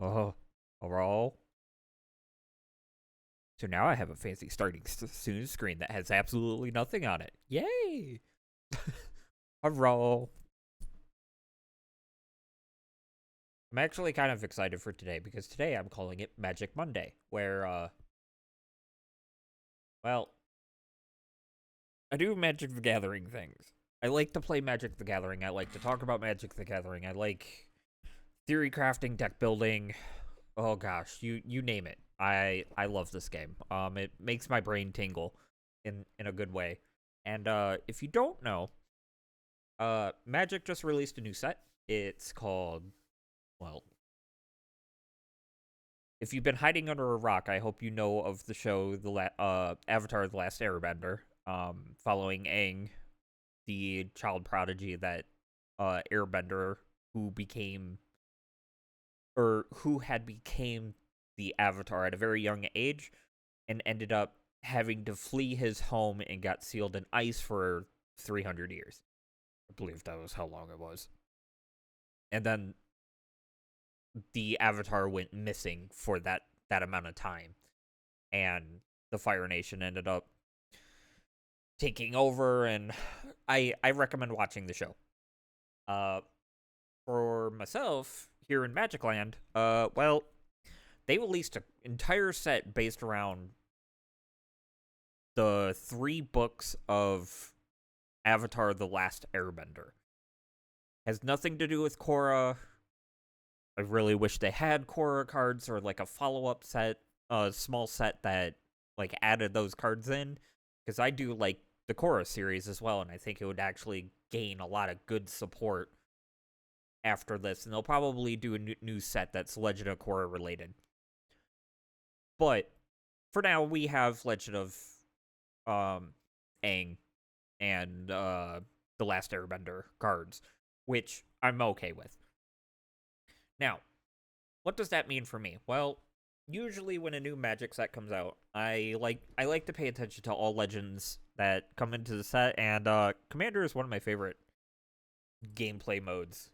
Oh, overall. So now I have a fancy starting soon screen that has absolutely nothing on it. Yay! Overall. I'm actually kind of excited for today because today I'm calling it Magic Monday, where, well, I do Magic the Gathering things. I like to play Magic the Gathering. I like to talk about Magic the Gathering. I like theory crafting, deck building. Oh gosh, you name it. I love this game. It makes my brain tingle in a good way. And if you don't know, Magic just released a new set. It's called, well, if you've been hiding under a rock, I hope you know of the show Avatar: The Last Airbender, following Aang, the child prodigy that Airbender who became who had became the Avatar at a very young age and ended up having to flee his home and got sealed in ice for 300 years. I believe that was how long it was. And then the Avatar went missing for that amount of time, and the Fire Nation ended up taking over. And I recommend watching the show. Uh, for myself here in Magic Land, well, they released an entire set based around the three books of Avatar: The Last Airbender. Has nothing to do with Korra. I really wish they had Korra cards or like a follow up set, a small set that like added those cards in, because I do like the Korra series as well, and I think it would actually gain a lot of good support after this, and they'll probably do a new set that's Legend of Korra related. But for now, we have Legend of Aang and the Last Airbender cards, which I'm okay with. Now, what does that mean for me? Well, usually when a new Magic set comes out, I like to pay attention to all legends that come into the set, and Commander is one of my favorite gameplay modes.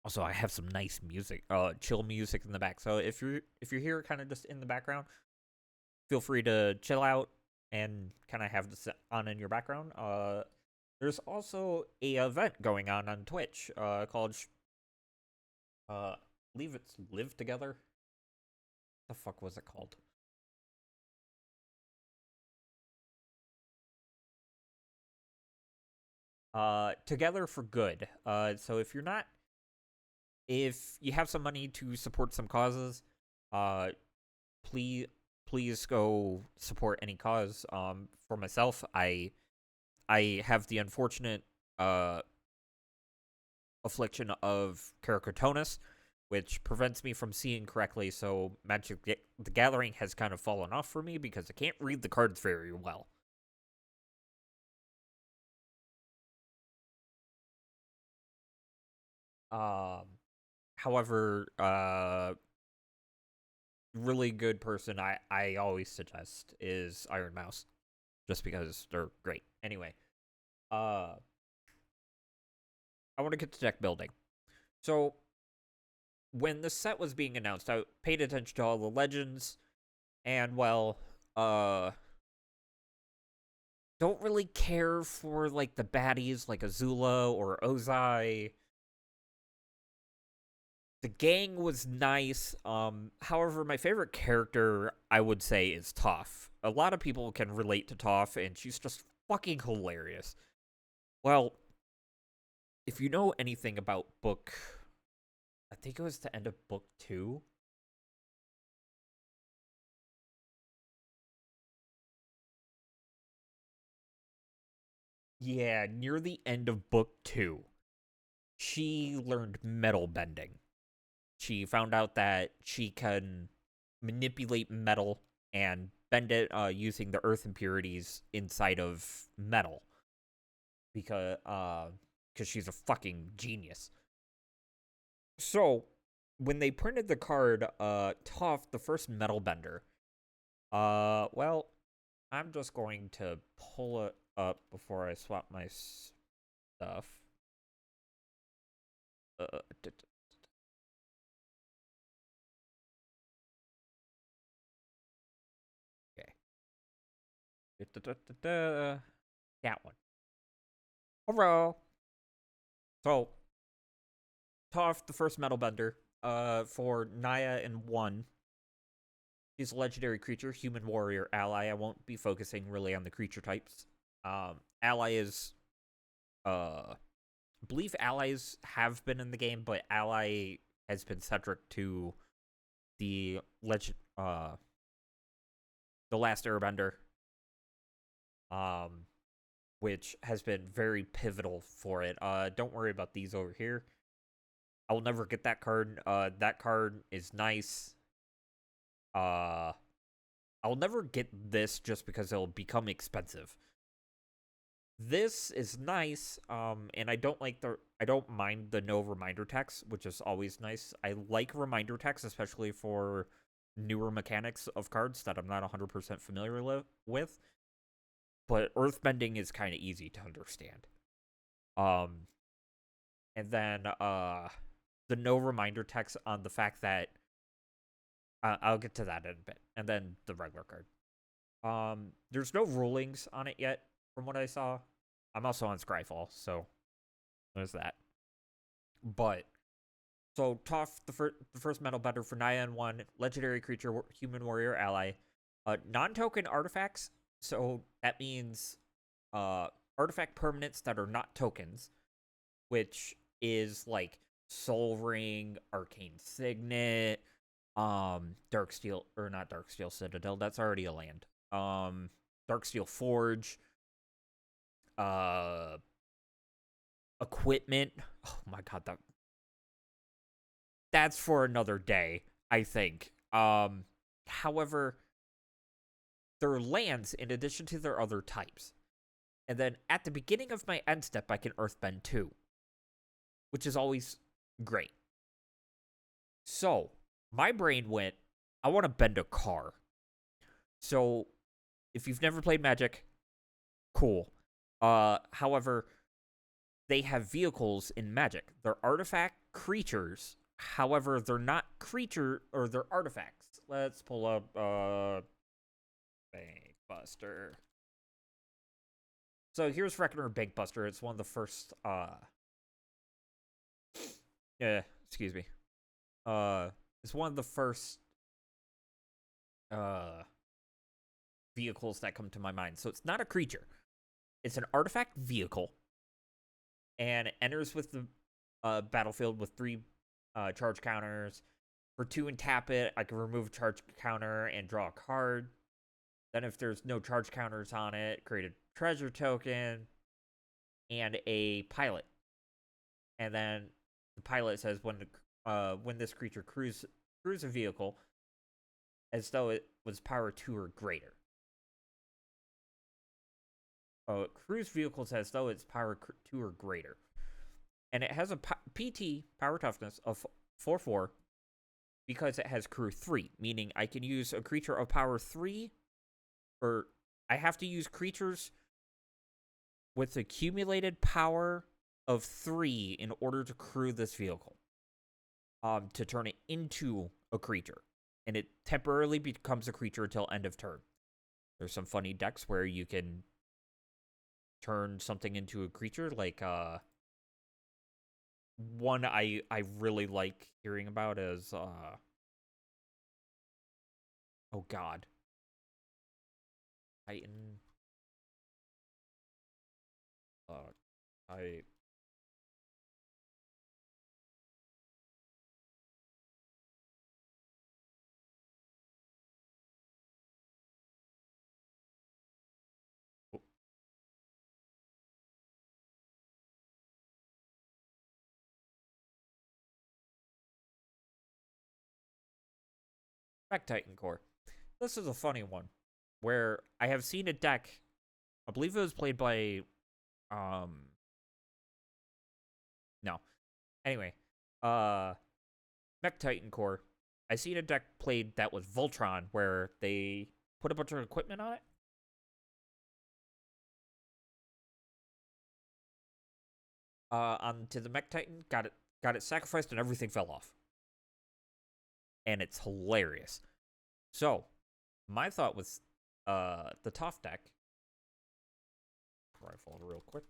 Also, I have some nice music, chill music in the back. So if you're here, kind of just in the background, feel free to chill out and kind of have this on in your background. There's also a event going on Twitch, called I believe it's Live Together. The fuck was it called? Together for Good. So if you have some money to support some causes, uh, please please go support any cause. For myself, I have the unfortunate uh affliction of keratoconus, which prevents me from seeing correctly. So the Gathering has kind of fallen off for me because I can't read the cards very well. Um, However, really good person I always suggest is Iron Mouse, just because they're great. Anyway, uh, I want to get to deck building. So when the set was being announced, I paid attention to all the legends, and well, uh, don't really care for like the baddies like Azula or Ozai. The gang was nice. However, my favorite character I would say is Toph. A lot of people can relate to Toph, and she's just fucking hilarious. Well, if you know anything about book, I think it was the end of book two. Yeah, near the end of book two, she learned metal bending. She found out that she can manipulate metal and bend it using the earth impurities inside of metal because she's a fucking genius. So when they printed the card, Toph, the first metal bender, well, I'm just going to pull it up before I swap my stuff. Uh, That one. Hello. So, Toph, the first metal bender, for Naya and 1. He's a legendary creature, human warrior ally. I won't be focusing really on the creature types. Ally is, I believe allies have been in the game, but ally has been centric to the the last Airbender, which has been very pivotal for it. Don't worry about these over here. I will never get that card. That card is nice. I'll never get this just because it'll become expensive. This is nice, and I don't mind the no reminder text, which is always nice. I like reminder text, especially for newer mechanics of cards that I'm not 100% familiar with. But earthbending is kind of easy to understand. And then the no reminder text on the fact that I'll get to that in a bit, and then the regular card. There's no rulings on it yet, from what I saw. I'm also on Scryfall, so there's that. But so Toph, the first metal bender for Naya and 1, legendary creature, human warrior ally, non-token artifacts. So that means artifact permanents that are not tokens, which is like Soul Ring, Arcane Signet, Darksteel, or not Darksteel Citadel, that's already a land. Darksteel Forge, equipment. Oh my god, that's for another day, I think. However, there are lands in addition to their other types. And then at the beginning of my end step, I can Earthbend 2, which is always great. So, my brain went, I want to bend a car. So, if you've never played Magic, cool. However, they have vehicles in Magic. They're artifact creatures. However, they're not creature, or they're artifacts. Let's pull up Bankbuster. So here's Reckoner Bankbuster. It's one of the first excuse me. It's one of the first vehicles that come to my mind. So it's not a creature. It's an artifact vehicle. And it enters with the battlefield with 3 charge counters. For 2 and tap it, I can remove a charge counter and draw a card. Then if there's no charge counters on it, create a treasure token and a pilot. And then the pilot says when this creature crews a vehicle as though it was power 2 or greater. Cruise vehicles as though it's power 2 or greater. And it has a PT, power toughness, of 4/4 because it has crew 3, meaning I can use a creature of power 3, or I have to use creatures with accumulated power of 3 in order to crew this vehicle. To turn it into a creature. And it temporarily becomes a creature until end of turn. There's some funny decks where you can turn something into a creature, like one I really like hearing about is oh god, Titan. I Back Titan Core. This is a funny one where I have seen a deck. I believe it was played by no. Anyway, Mech Titan Core. I seen a deck played that was Voltron where they put a bunch of equipment on it. Onto the Mech Titan, got it sacrificed, and everything fell off. And it's hilarious. So, my thought was the Toph deck rifle real quick.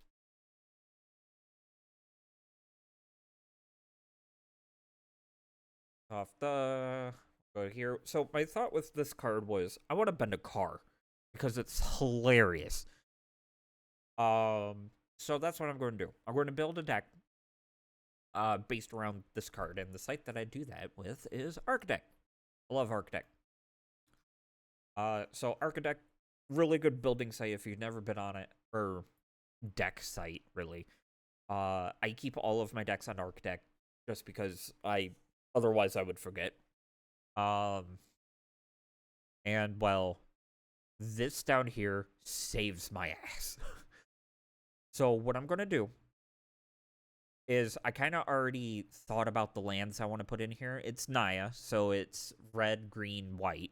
Off the go here. So my thought with this card was I want to bend a car because it's hilarious. So that's what I'm going to do. I'm going to build a deck based around this card, and the site that I do that with is Architect. I love Architect. So Architect, really good building site if you've never been on it, or deck site really. I keep all of my decks on Architect just because otherwise I would forget. And well, this down here saves my ass. So what I'm gonna do is I kind of already thought about the lands I want to put in here. It's Naya, so it's red, green, white.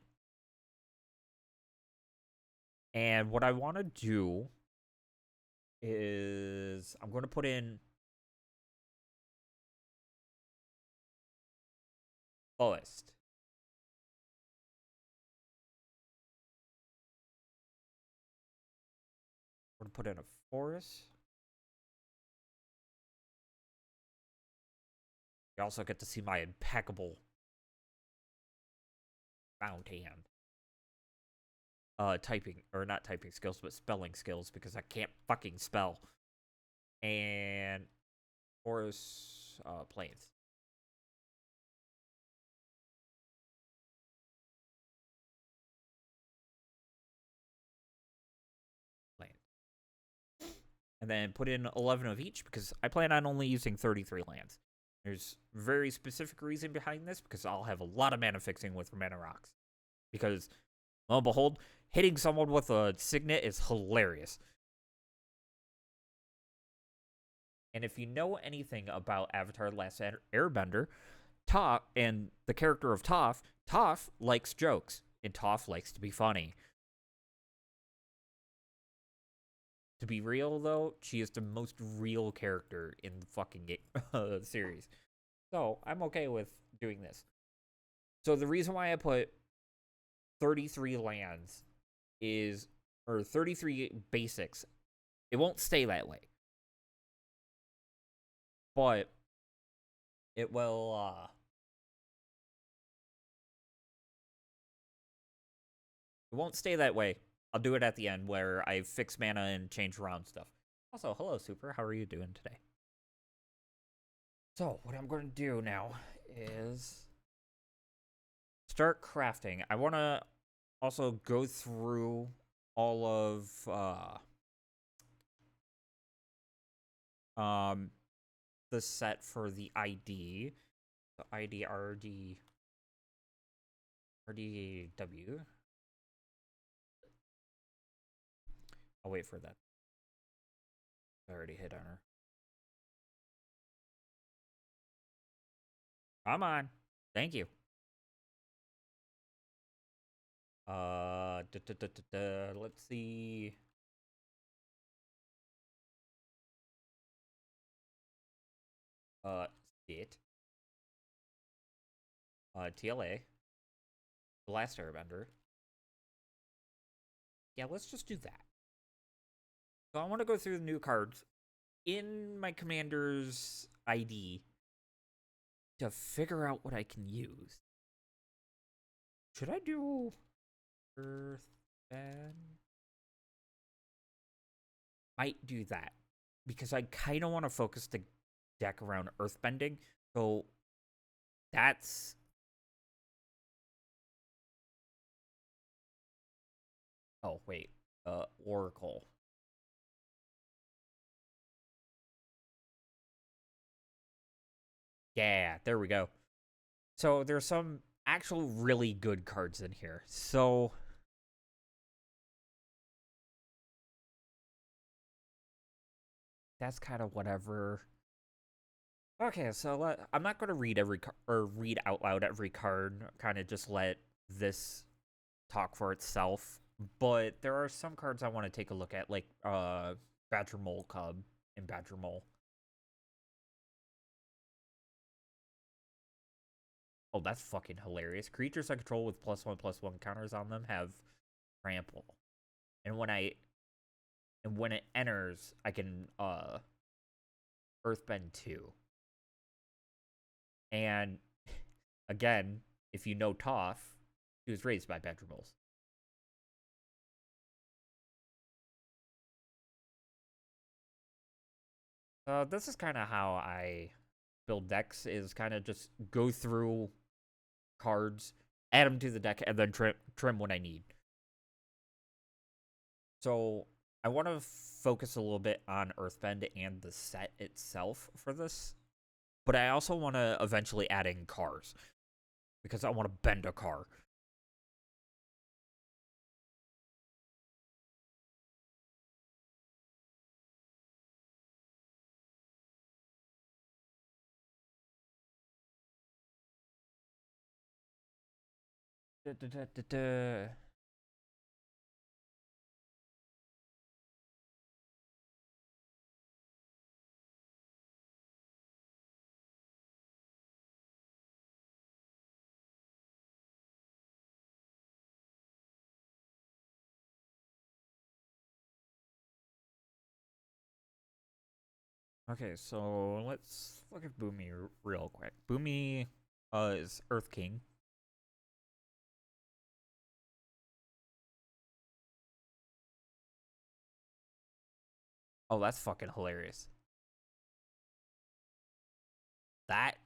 And what I want to do is I'm going to put in forest. I'm going to put in a forest. You also get to see my impeccable found hand. Typing, or not typing skills, but spelling skills, because I can't fucking spell. And forest, plains. And then put in 11 of each because I plan on only using 33 lands. There's very specific reason behind this because I'll have a lot of mana fixing with mana rocks. Because, lo and behold, hitting someone with a signet is hilarious. And if you know anything about Avatar: The Last Airbender, Toph and the character of Toph, Toph likes jokes and Toph likes to be funny. To be real, though, she is the most real character in the fucking series. So, I'm okay with doing this. So, the reason why I put 33 lands is, or 33 basics, it won't stay that way. But, it will, it won't stay that way. I'll do it at the end where I fix mana and change around stuff. Also, hello, Super. How are you doing today? So, what I'm going to do now is start crafting. I want to also go through all of the set for the ID. The ID RDW. I'll wait for that. I already hit enter. Come on. Thank you. Let's see. It. TLA. The Last Airbender. Yeah, let's just do that. So I want to go through the new cards in my commander's ID to figure out what I can use. Should I do Earthbend? Might do that because I kind of want to focus the deck around Earthbending. So that's oh wait, Oracle. Yeah, there we go. So there's some actual really good cards in here. So that's kind of whatever. Okay, so I'm not going to read read out loud every card. Kind of just let this talk for itself. But there are some cards I want to take a look at, like Badger Mole Cub and Badger Mole. Oh, that's fucking hilarious. Creatures I control with +1/+1 counters on them have trample. And when I and when it enters, I can Earthbend 2. And again, if you know Toph, he was raised by Ventribles. This is kind of how I build decks, is kind of just go through cards, add them to the deck, and then trim what I need. So I want to focus a little bit on Earthbend and the set itself for this, but I also want to eventually add in cars because I want to bend a car. Da, da, da, da, da. Okay, so let's look at Boomy real quick. Boomy is Earth King. Oh, that's fucking hilarious. That.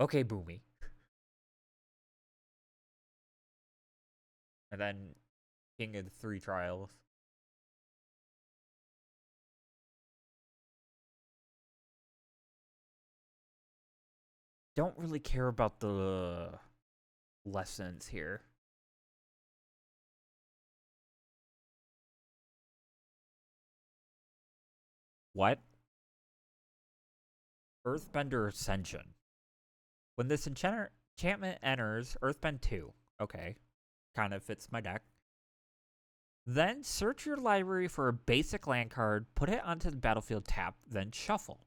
Okay, Boomy. And then King of the Three Trials. Don't really care about the lessons here. What? Earthbender Ascension. When this enchantment enters, Earthbend 2. Okay. Kind of fits my deck. Then search your library for a basic land card, put it onto the battlefield tap, then shuffle.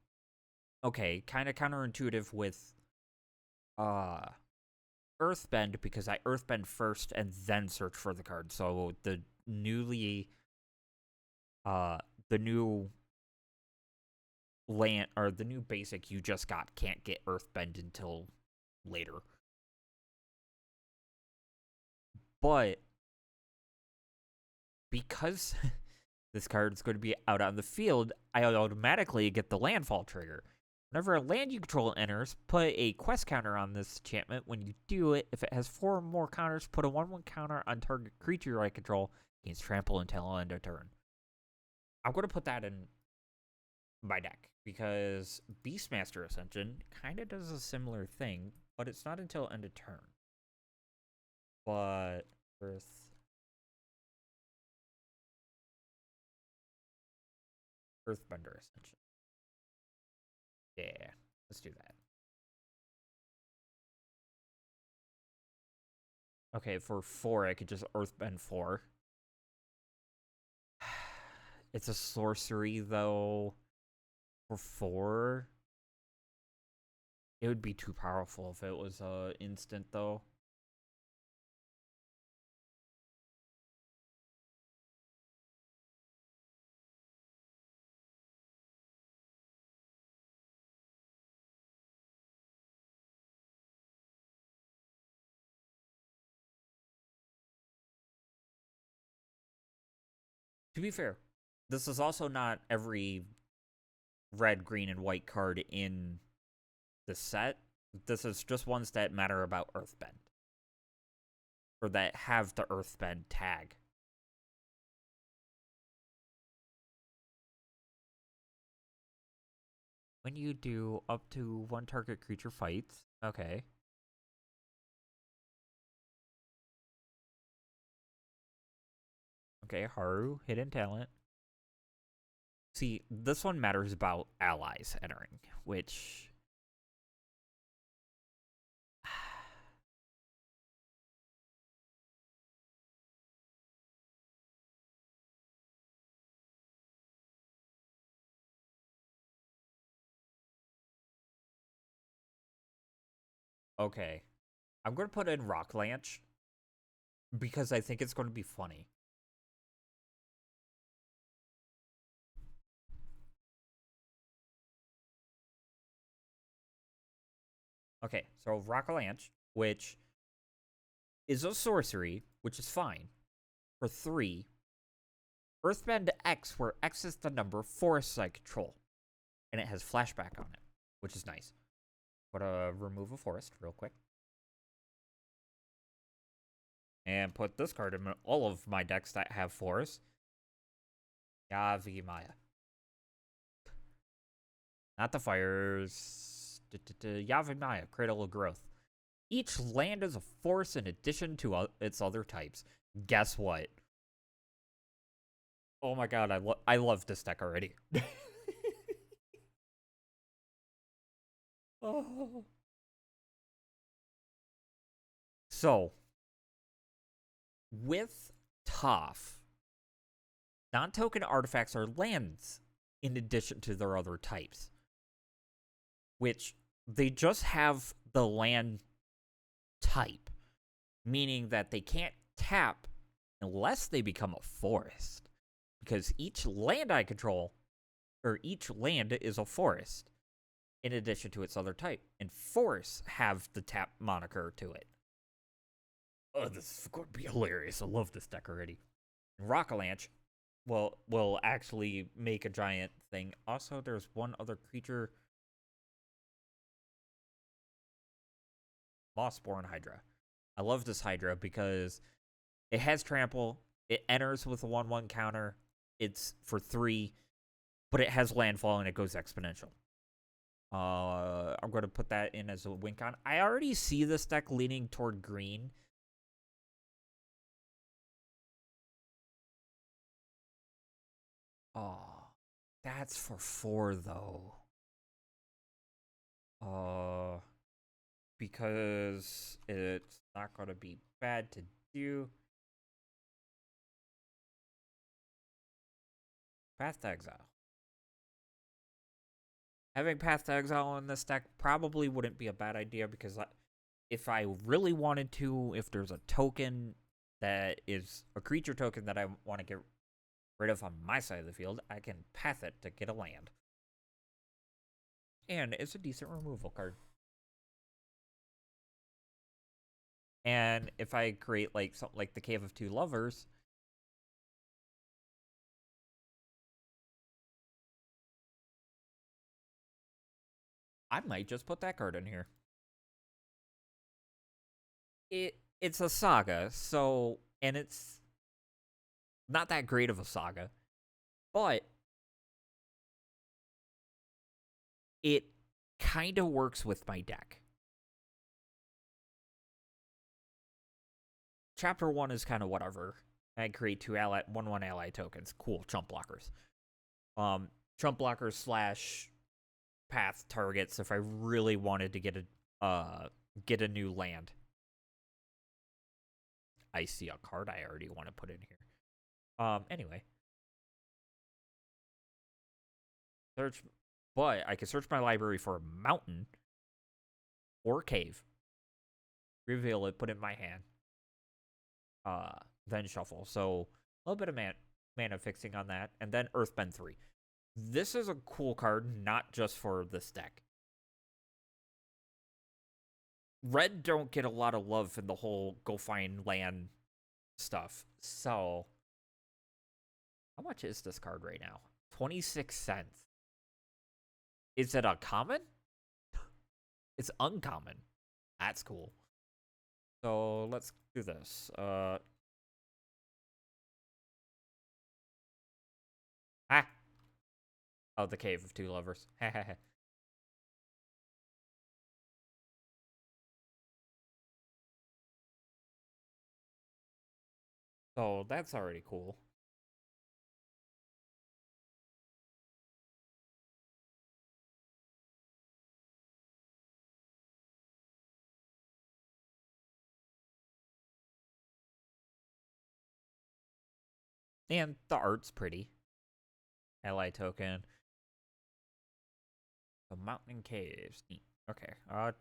Okay, kind of counterintuitive with uh Earthbend because I Earthbend first and then search for the card. So the newly uh the new land or the new basic you just got can't get Earthbend until later. But because this card is going to be out on the field, I automatically get the landfall trigger. Whenever a land you control enters, put a quest counter on this enchantment. When you do it, if it has 4 or more counters, put a 1/1 counter on target creature I control against trample until end of turn. I'm going to put that in my deck because Beastmaster Ascension kind of does a similar thing, but it's not until end of turn. But Earthbender Ascension. Yeah, let's do that. Okay, for 4, I could just Earthbend 4. It's a sorcery, though. For 4, it would be too powerful if it was instant, though. To be fair, this is also not every red, green, and white card in the set. This is just ones that matter about Earthbend. Or that have the Earthbend tag. When you do up to 1 target creature fights, okay. Okay, Haru, hidden talent. See, this one matters about allies entering, which okay. I'm going to put in Rock Lanch because I think it's going to be funny. Okay, so Rockalanche, which is a sorcery, which is fine. For 3, Earthbend X, where X is the number of forests I control. And it has flashback on it, which is nice. But remove a forest real quick. And put this card in all of my decks that have forests. Yavimaya. Not the fires. Yavimaya, Cradle of Growth. Each land is a forest in addition to its other types. Guess what? Oh my god, I love this deck already. Oh. So, with Toph, non-token artifacts are lands in addition to their other types, which they just have the land type, meaning that they can't tap unless they become a forest, because each land I control, or each land is a forest in addition to its other type, and forests have the tap moniker to it. Oh, this is going to be hilarious. I love this deck already. Rockalanche will actually make a giant thing. Also, there's one other creature. Mossborn Hydra. I love this Hydra because it has trample. It enters with a 1/1 counter. It's for 3, but it has landfall and it goes exponential. I'm going to put that in as a win con. I already see this deck leaning toward green. Oh, that's for 4 though. Because it's not going to be bad to do. Path to Exile. Having Path to Exile in this deck probably wouldn't be a bad idea because if I really wanted to, if there's a token that is a creature token that I want to get rid of on my side of the field, I can path it to get a land. And it's a decent removal card. And if I create like something like the Cave of Two Lovers, I might just put that card in here. It's a saga, so, and it's not that great of a saga, but it kind of works with my deck. Chapter 1 is kind of whatever. I create 2 ally 1/1 ally tokens. Cool, chump blockers. Chump blockers slash path targets if I really wanted to get a new land. I see a card I already want to put in here. Anyway. Search, but I can search my library for a mountain or cave. Reveal it, put it in my hand. Then shuffle. So a little bit of mana fixing on that, and then Earthbend 3. This is a cool card, not just for this deck. Red don't get a lot of love in the whole go find land stuff. So, how much is this card right now? 26 cents. Is it a common? It's uncommon. That's cool. So, let's do this. Oh, the Cave of Two Lovers. So, that's already cool. And the art's pretty. Ally token. The mountain caves. Neat. Okay. There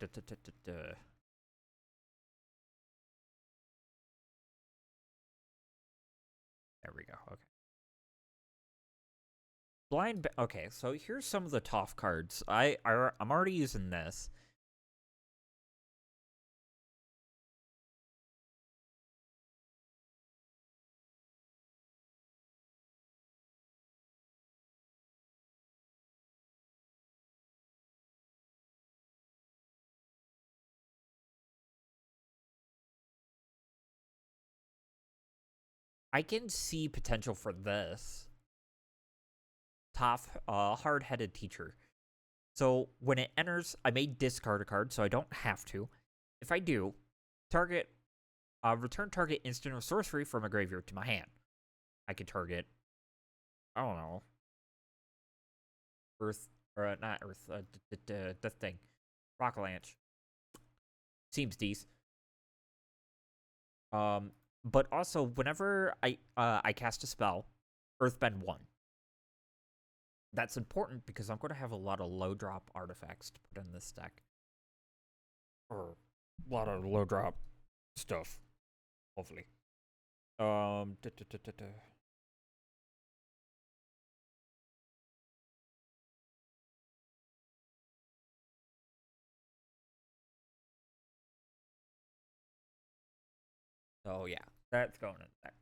we go. Okay. Okay, so here's some of the Toph cards. I'm already using this. I can see potential for this. Tough, hard-headed teacher. So when it enters, I may discard a card, so I don't have to. If I do, return target instant or sorcery from a graveyard to my hand. I could target, I don't know, Earth, or not Earth, the thing, Rock Avalanche. Seems decent. But also whenever I cast a spell, Earthbend 1. That's important because I'm going to have a lot of low drop artifacts to put in this deck. Or a lot of low drop stuff, hopefully. Um, da, da, da, da, da. Oh yeah, that's going in there.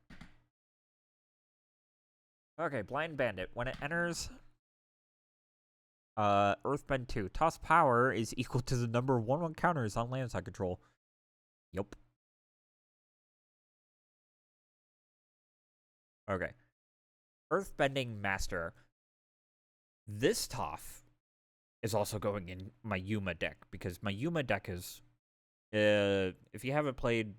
Okay, Blind Bandit. When it enters, Earthbend 2. Toss power is equal to the number of 1/1 counters on lands I control. Yup. Okay. Earthbending Master. This Toph is also going in my Yuma deck because my Yuma deck is, if you haven't played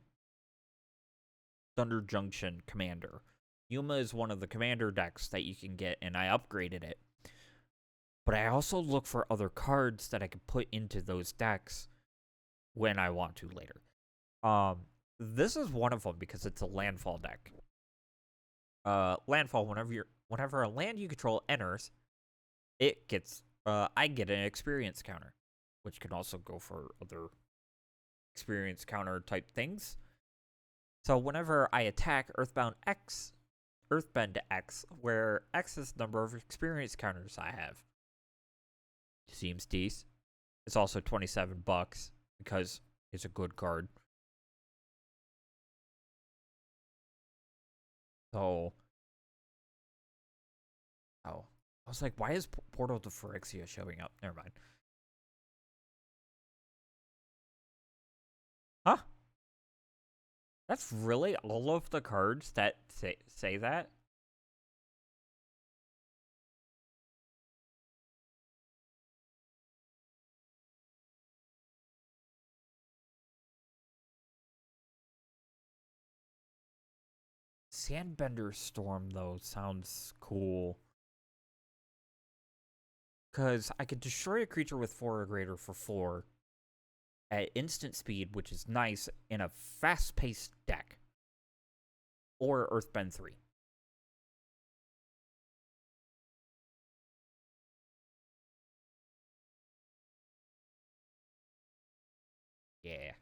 Thunder Junction Commander, Yuma is one of the commander decks that you can get, and I upgraded it. But I also look for other cards that I can put into those decks when I want to later. This is one of them because it's a landfall deck. Landfall, whenever a land you control enters, it gets I get an experience counter, which can also go for other experience counter type things. So whenever I attack Earthbend X, where X is the number of experience counters I have. Seems decent. It's also $27 because it's a good card. So, oh, I was like, why is Portal to Phyrexia showing up? Never mind. Huh? That's really all of the cards that say that? Sandbender Storm, though, sounds cool. Because I could destroy a creature with 4 or greater for 4 at instant speed, which is nice in a fast-paced deck. Or Earthbend 3. Yeah.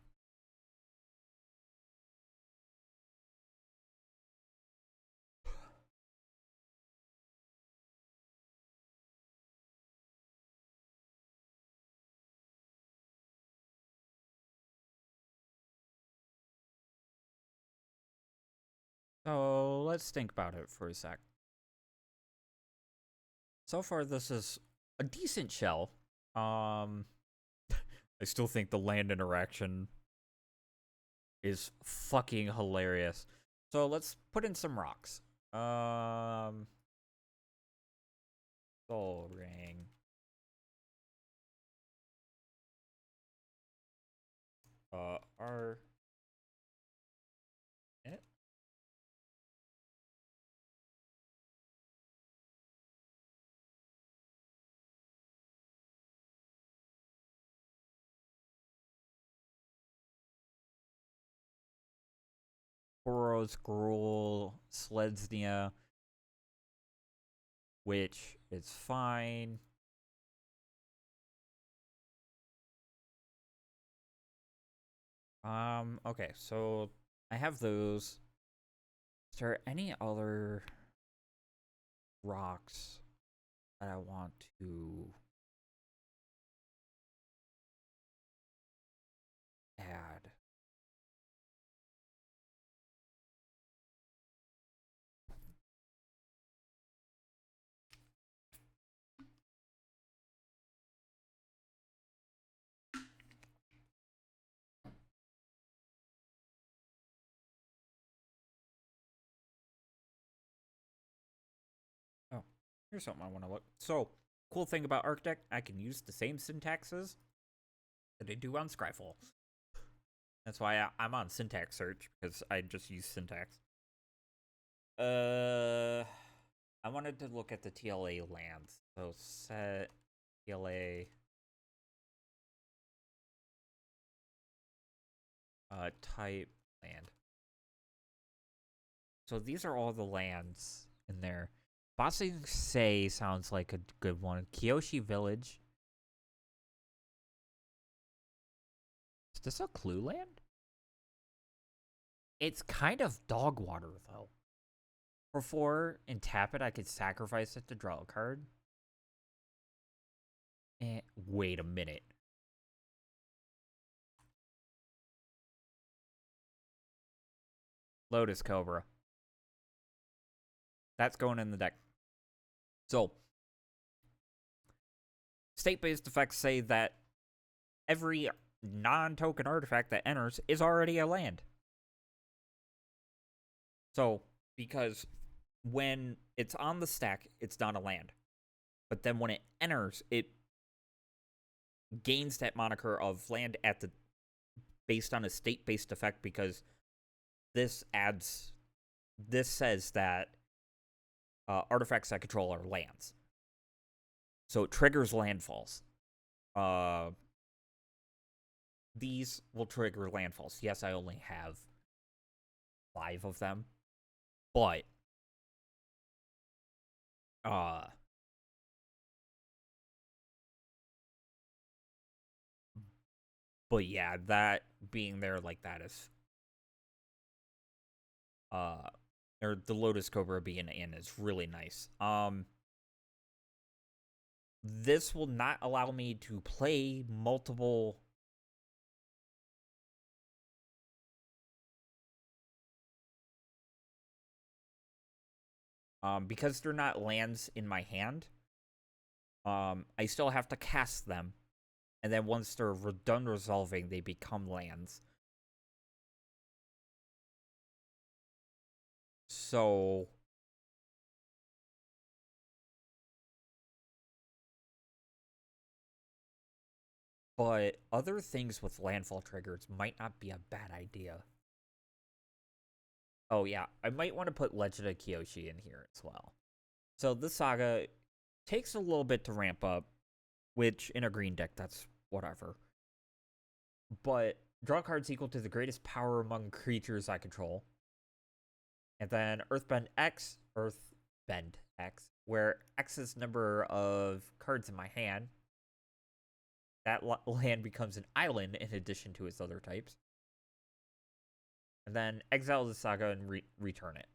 So let's think about it for a sec. So far, this is a decent shell. I still think the land interaction is fucking hilarious. So let's put in some rocks. Soul Ring. R. Boros, Gruul, Sledsnia, which is fine. Okay, so I have those. Is there any other rocks that I want to add? Here's something I want to look. So, cool thing about Arctic, I can use the same syntaxes that I do on Scryfall. That's why I'm on syntax search, because I just use syntax. I wanted to look at the TLA lands. So set TLA type land. So these are all the lands in there. Bossing Say sounds like a good one. Kyoshi Village. Is this a clue land? It's kind of dog water, though. For 4 and tap it, I could sacrifice it to draw a card. And wait a minute. Lotus Cobra. That's going in the deck. So, state-based effects say that every non-token artifact that enters is already a land. So, because when it's on the stack, it's not a land. But then when it enters, it gains that moniker of land at the based on a state-based effect, because this says that artifacts that control are lands. So it triggers landfalls. These will trigger landfalls. Yes, I only have 5 of them. But yeah, that being there like that is or the Lotus Cobra being in is really nice. This will not allow me to play multiple because they're not lands in my hand. I still have to cast them, and then once they're done resolving, they become lands. So but other things with landfall triggers might not be a bad idea. Oh yeah, I might want to put Legend of Kyoshi in here as well. So this saga takes a little bit to ramp up, which in a green deck, that's whatever. But draw cards equal to the greatest power among creatures I control. And then Earthbend X, where X is number of cards in my hand. That land becomes an island in addition to its other types. And then exile the saga and return it.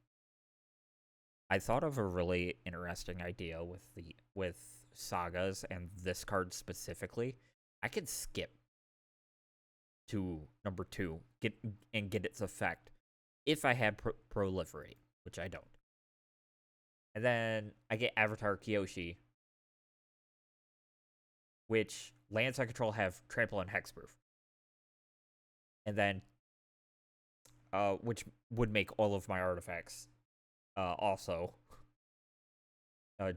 I thought of a really interesting idea with sagas and this card specifically. I could skip to number 2 get its effect if I had proliferate, which I don't. And then I get Avatar Kyoshi, which lands I control have trample and hexproof. And then which would make all of my artifacts also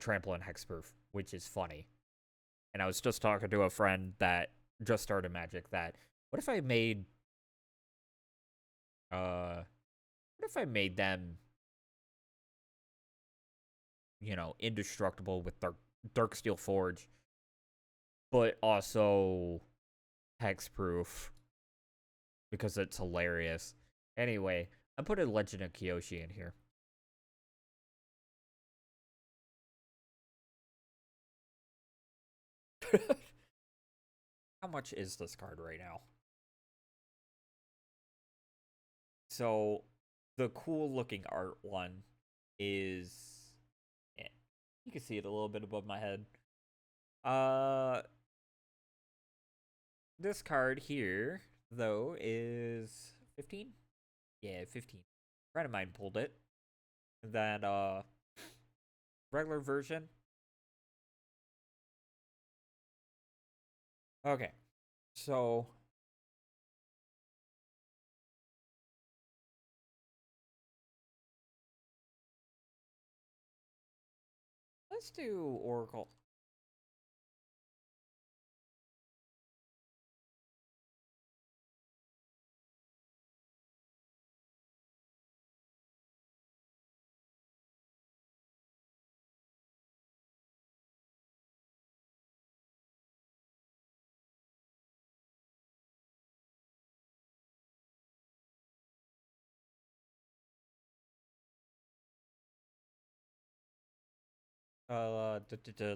trample and hexproof, which is funny. And I was just talking to a friend that just started Magic that what if I made them, you know, indestructible with Darksteel Forge, but also hexproof, because it's hilarious. Anyway, I put a Legend of Kyoshi in here. How much is this card right now? So, the cool looking art one is... Yeah, you can see it a little bit above my head. This card here, though, is 15? Yeah, 15. A friend of mine pulled it. Then, regular version. Okay. So, Let's do Oracle.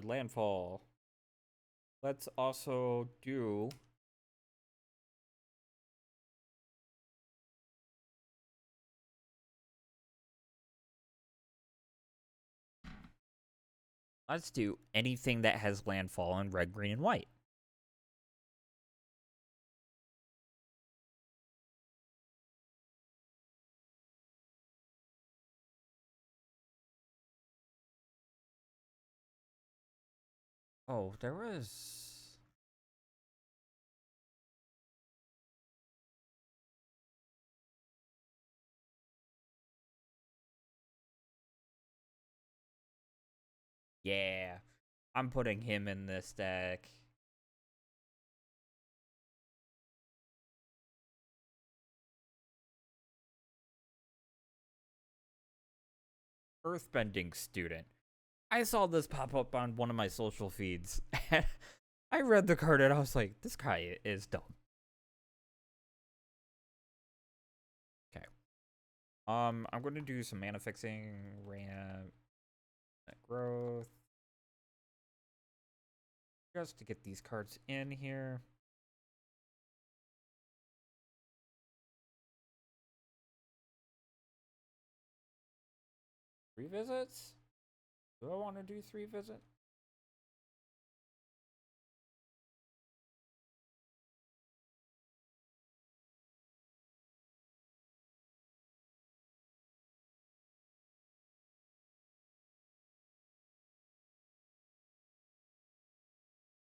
Landfall. Let's also do. Let's do anything that has landfall in red, green, and white. Oh, there was. Yeah. I'm putting him in this deck. Earthbending student. I saw this pop up on one of my social feeds. I read the card and I was like, this guy is dumb. Okay. I'm gonna do some mana fixing, ramp, growth. Just to get these cards in here. Three visits? Do I want to do 3 visits?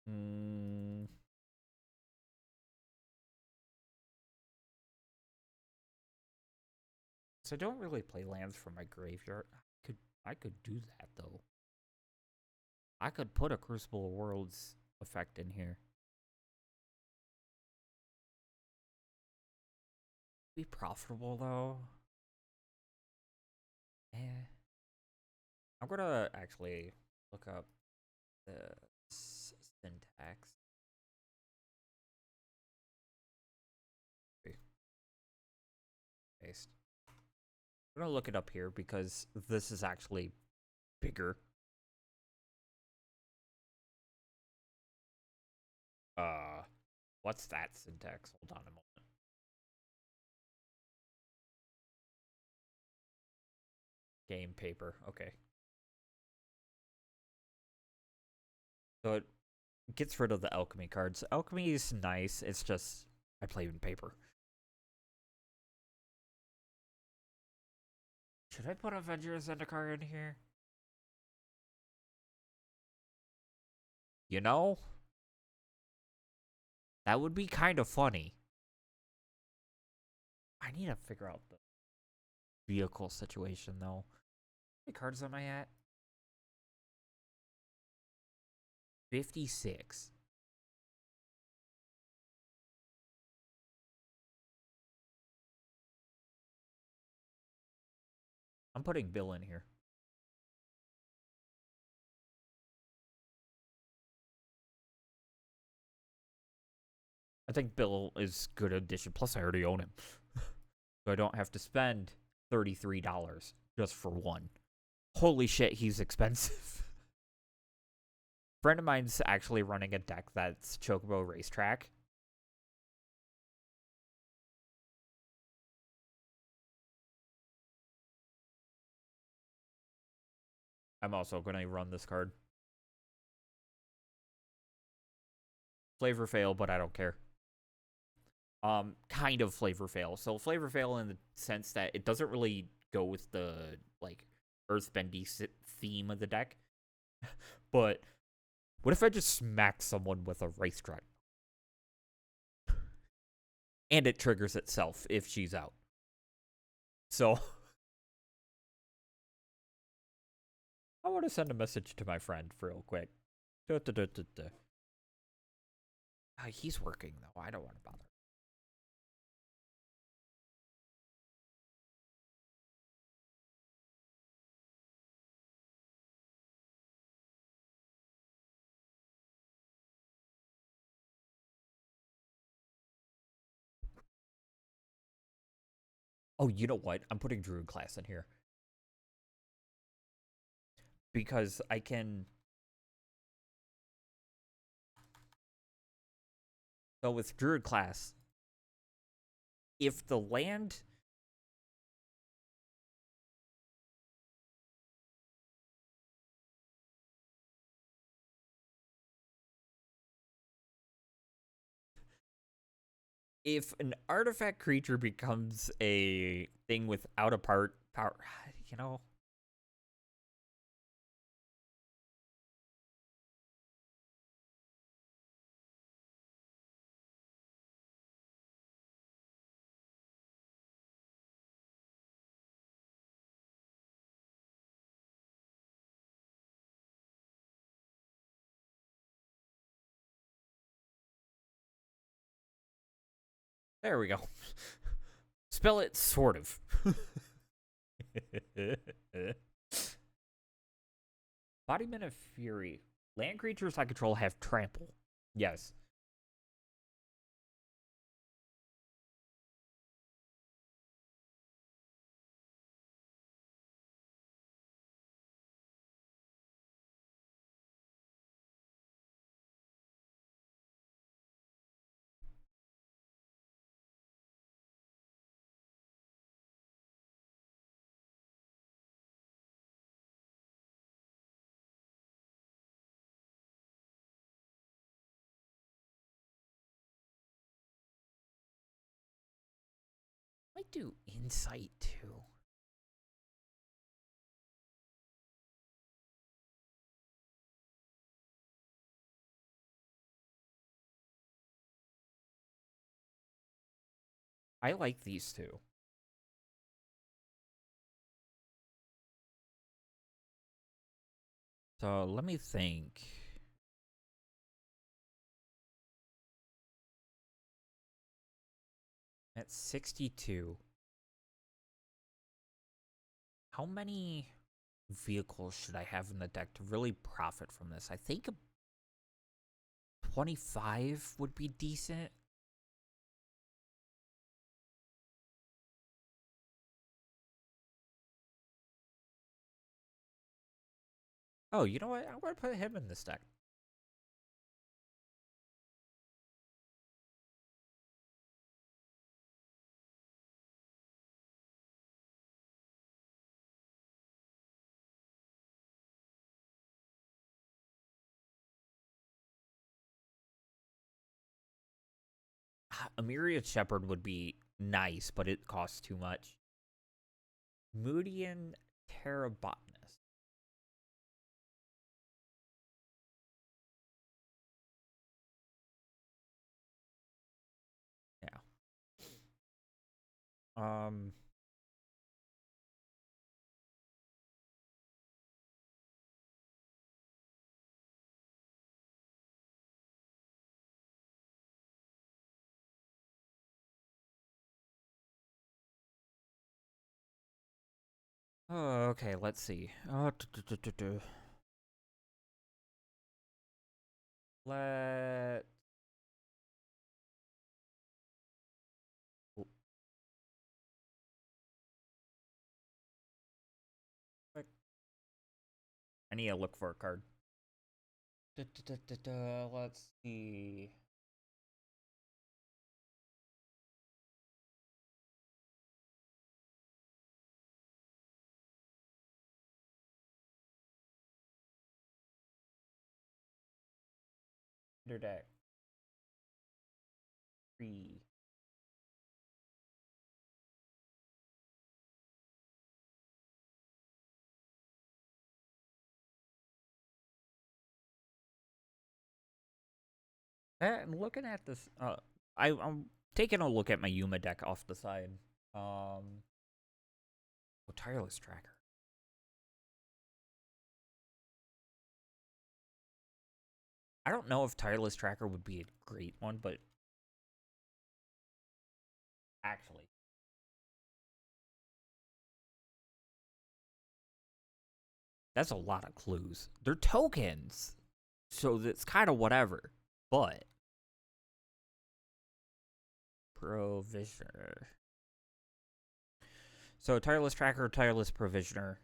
Hmm. So I don't really play lands from my graveyard. I could do that though. I could put a Crucible of Worlds effect in here. Be profitable though. Eh. I'm gonna actually look up the syntax. Paste. I'm gonna look it up here because this is actually bigger. What's that syntax? Hold on a moment. Game paper. Okay. So it gets rid of the alchemy cards. Alchemy is nice. It's just I play in paper. Should I put Avengers Zendikar in here? You know? That would be kind of funny. I need to figure out the vehicle situation, though. How many cards am I at? 56. I'm putting Bill in here. I think Bill is good addition. Plus, I already own him. So I don't have to spend $33 just for one. Holy shit, he's expensive. Friend of mine's actually running a deck that's Chocobo Racetrack. I'm also going to run this card. Flavor fail, but I don't care. Kind of flavor fail. So flavor fail in the sense that it doesn't really go with the like earthbendy theme of the deck. But what if I just smack someone with a racetrack? And it triggers itself if she's out. So I want to send a message to my friend real quick. Da, da, da, da, da. He's working though. I don't want to bother. Oh, you know what? I'm putting Druid class in here because I can. So with Druid class, if the land if an artifact creature becomes a thing without a part power, you know, there we go. Spell it sort of. Embodiment of Fury. Land creatures I control have trample. Yes. Might do insight too. I like these two. So let me think. At 62, how many vehicles should I have in the deck to really profit from this? I think 25 would be decent. Oh, you know what? I'm going to put him in this deck. A Myriad Shepherd would be nice, but it costs too much. Moodian Terrabotanist. Yeah. Um. Oh, okay. Let's see. Let. I need to look for a card. Let's see. Underdeck. 3. I'm looking at this. I'm taking a look at my Yuma deck off the side. Oh, Tireless Tracker. I don't know if Tireless Tracker would be a great one, but actually, that's a lot of clues. They're tokens, so it's kind of whatever. But Provisioner. So Tireless Tracker, Tireless Provisioner.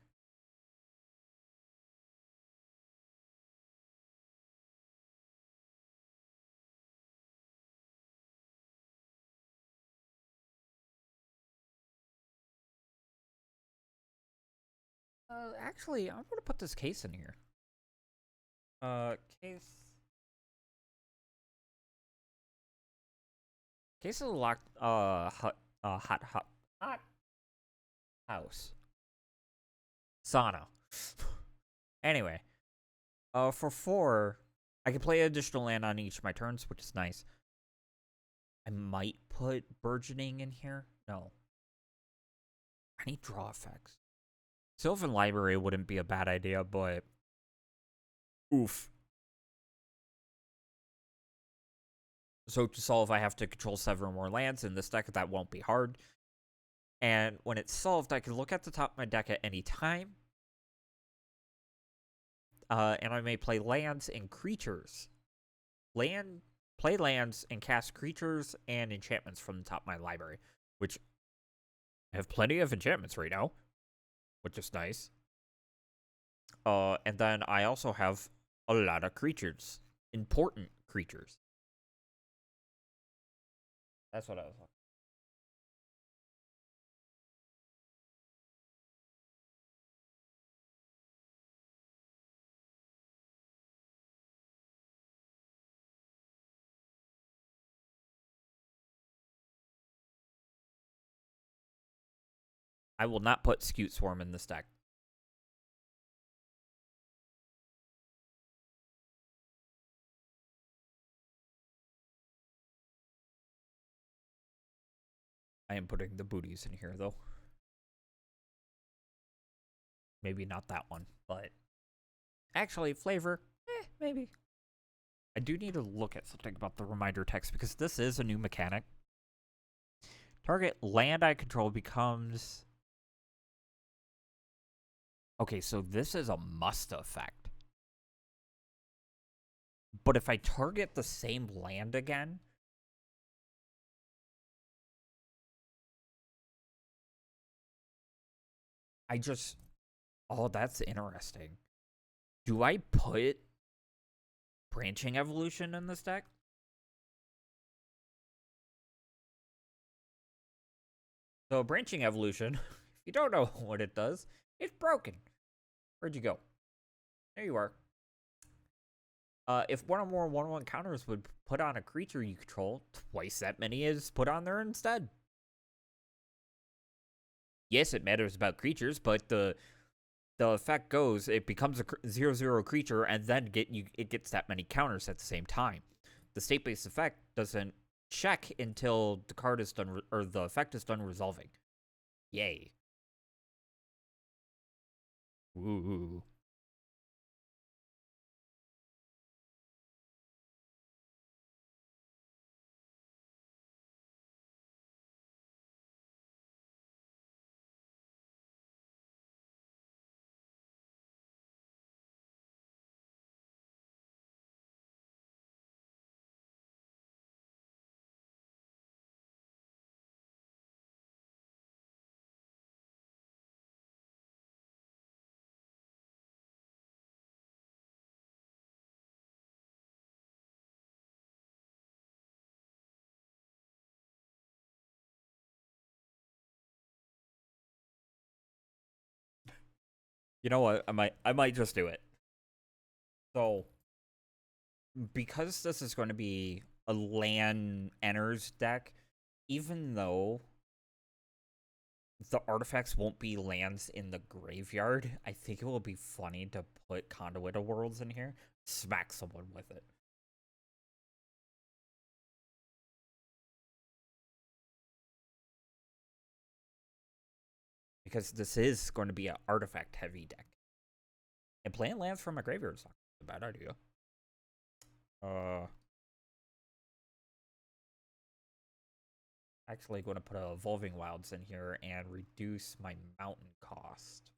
Actually, I'm gonna put this case in here. Case. Case is a locked. Hot house. Sauna. Anyway, for 4, I can play additional land on each of my turns, which is nice. I might put burgeoning in here. No. I need draw effects. Sylvan Library wouldn't be a bad idea, but oof. So to solve, I have to control 7 or more lands in this deck. That won't be hard. And when it's solved, I can look at the top of my deck at any time. And I may play lands and creatures. Play lands and cast creatures and enchantments from the top of my library, which I have plenty of enchantments right now, which is nice. And then I also have a lot of creatures, important creatures. That's what I was like. I will not put Scute Swarm in this deck. I am putting the booties in here, though. Maybe not that one, but actually, flavor, maybe. I do need to look at something about the reminder text because this is a new mechanic. Target land I control becomes... Okay, so this is a must effect. But if I target the same land again... I just... Oh, that's interesting. Do I put Branching Evolution in this deck? So Branching Evolution, if you don't know what it does, it's broken. Where'd you go? There you are. If one or more 1/1 counters would put on a creature you control, twice that many is put on there instead. Yes, it matters about creatures, but the effect goes, it becomes a 0/0 creature, and then it gets that many counters at the same time. The state-based effect doesn't check until the card is done, or the effect is done resolving. Yay. Ooh. You know what? I might just do it. So, because this is going to be a land enters deck, even though the artifacts won't be lands in the graveyard, I think it will be funny to put Conduit of Worlds in here, smack someone with it. Because this is going to be an artifact heavy deck. And playing lands from a graveyard is not a bad idea. Uh, Actually going to put a Evolving Wilds in here and reduce my mountain cost.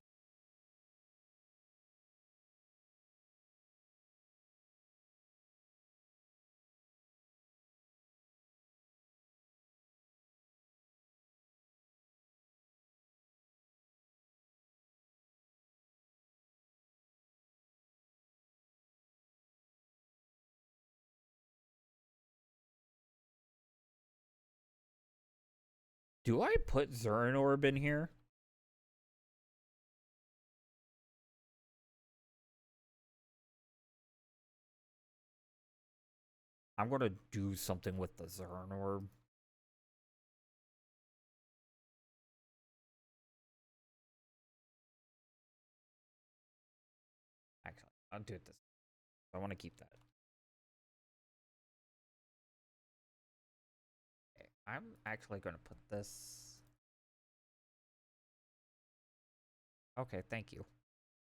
Do I put Zurin Orb in here? I'm going to do something with the Zurin Orb. Actually, I'll do it this. I want to keep that. Okay, I'm actually going to put this. Okay, thank you.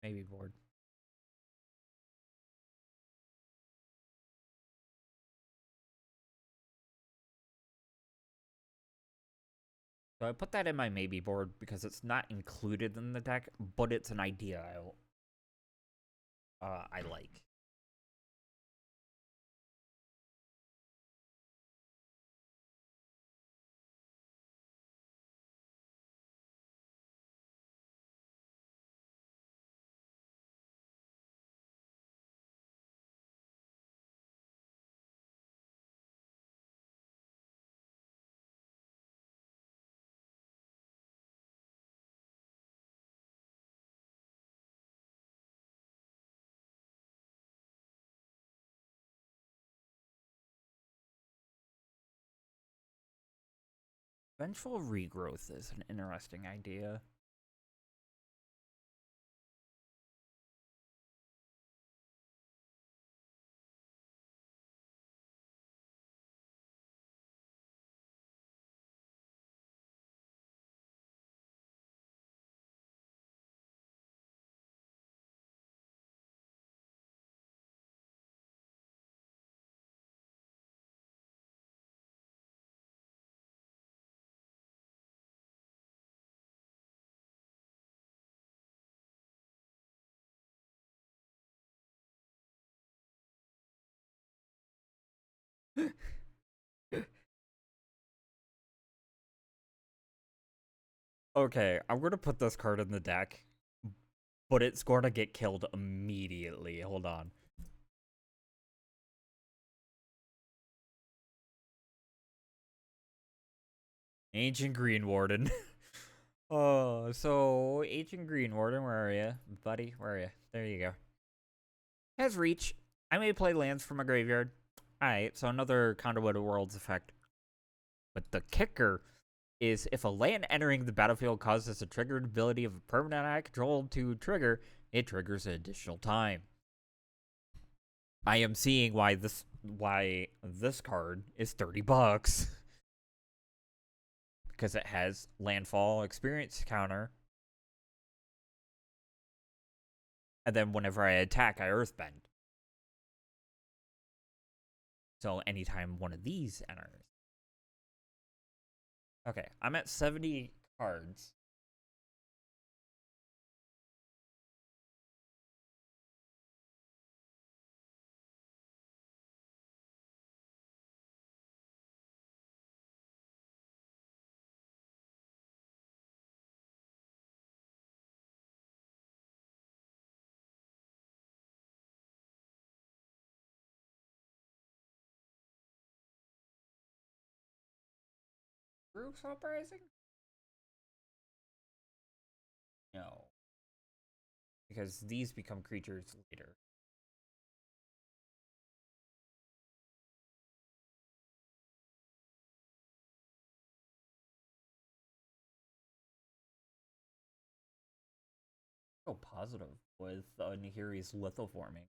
Maybe board. So I put that in my maybe board because it's not included in the deck, but it's an idea I like. Vengeful Regrowth is an interesting idea. Okay, I'm going to put this card in the deck, but it's going to get killed immediately. Hold on. Ancient Green Warden. Oh, so Ancient Green Warden, where are you, buddy? Where are you? There you go. Has reach. I may play lands from my graveyard. Alright, so another Conduit of Worlds effect. But the kicker is if a land entering the battlefield causes a triggered ability of a permanent I control to trigger, it triggers an additional time. I am seeing why this card is $30. Because it has landfall experience counter. And then whenever I attack, I earthbend. So anytime one of these enters. Okay, I'm at 70 cards. Groups uprising? No. Because these become creatures later. Go positive with Nahiri's lithoforming.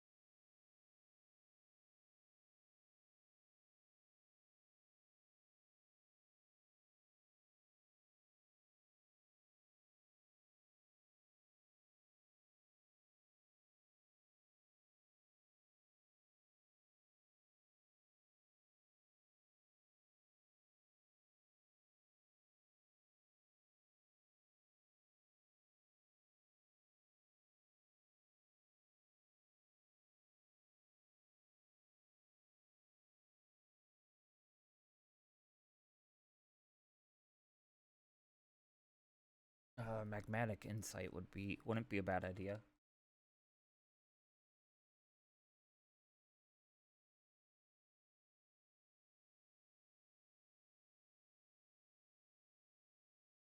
Magmatic Insight wouldn't be a bad idea.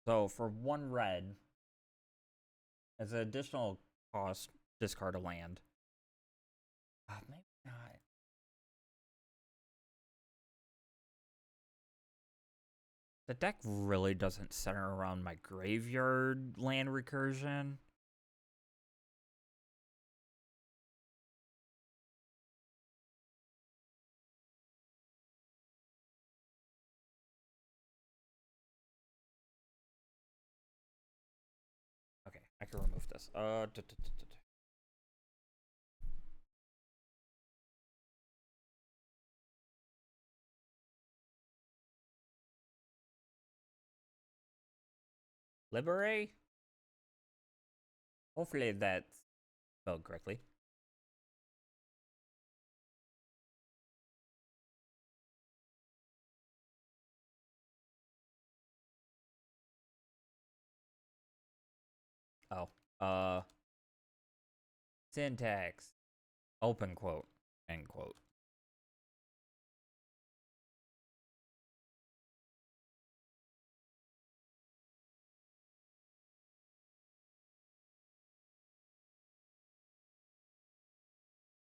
So for 1 red, as an additional cost, discard a land. Maybe not. The deck really doesn't center around my graveyard land recursion. Okay, I can remove this. Liberate? Hopefully that's spelled correctly. Oh. Syntax. Open quote. End quote.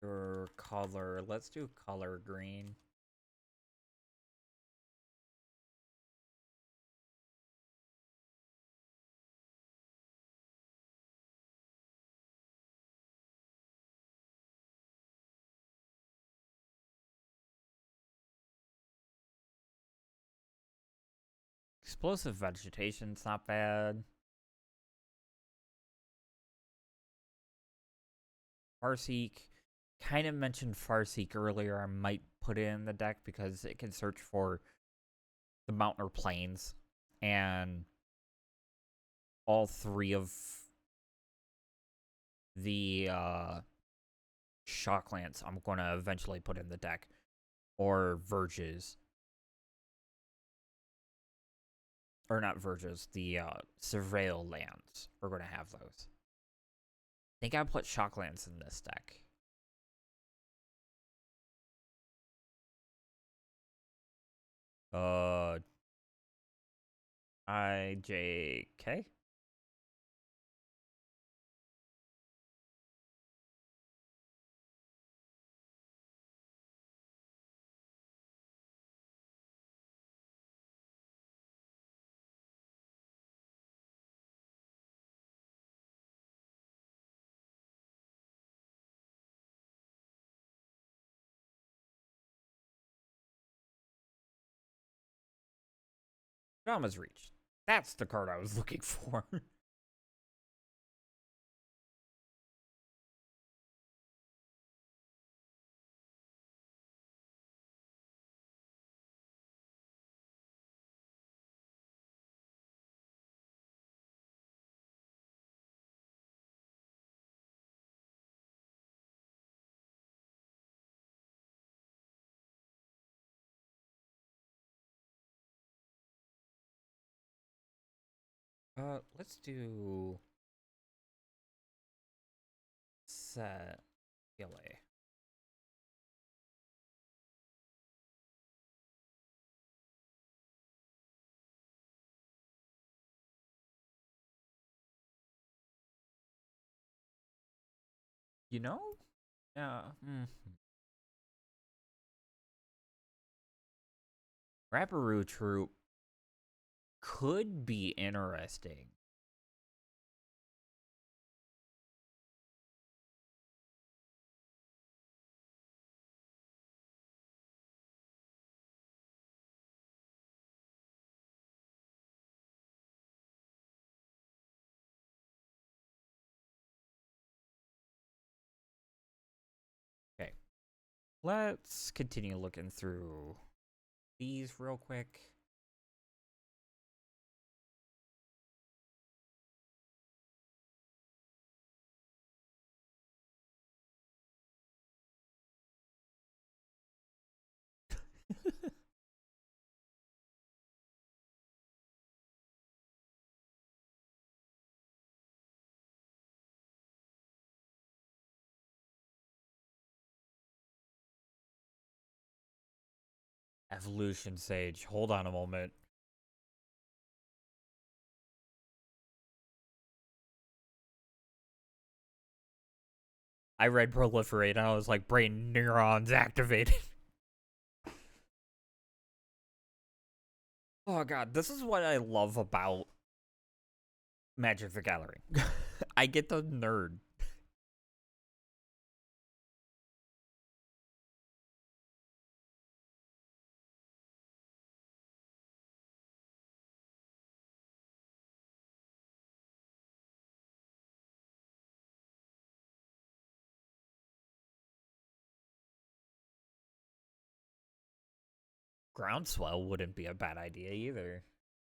Your color. Let's do color green. Explosive vegetation's not bad. Farseek. Kind of mentioned Farseek earlier. I might put it in the deck because it can search for the mountain or plains. And all 3 of the Shocklands I'm going to eventually put in the deck. Or Verges. Or not Verges, the Surveil lands. We're going to have those. I think I'll put Shocklands in this deck. IJK? Drama's Reach. That's the card I was looking for. Let's do set PLA. You know? Yeah. Rapparoo Troop could be interesting. Okay. Let's continue looking through these real quick. Evolution Sage. Hold on a moment. I read Proliferate and I was like, brain neurons activated. Oh god, this is what I love about Magic the Gathering. I get the nerd. Groundswell wouldn't be a bad idea either.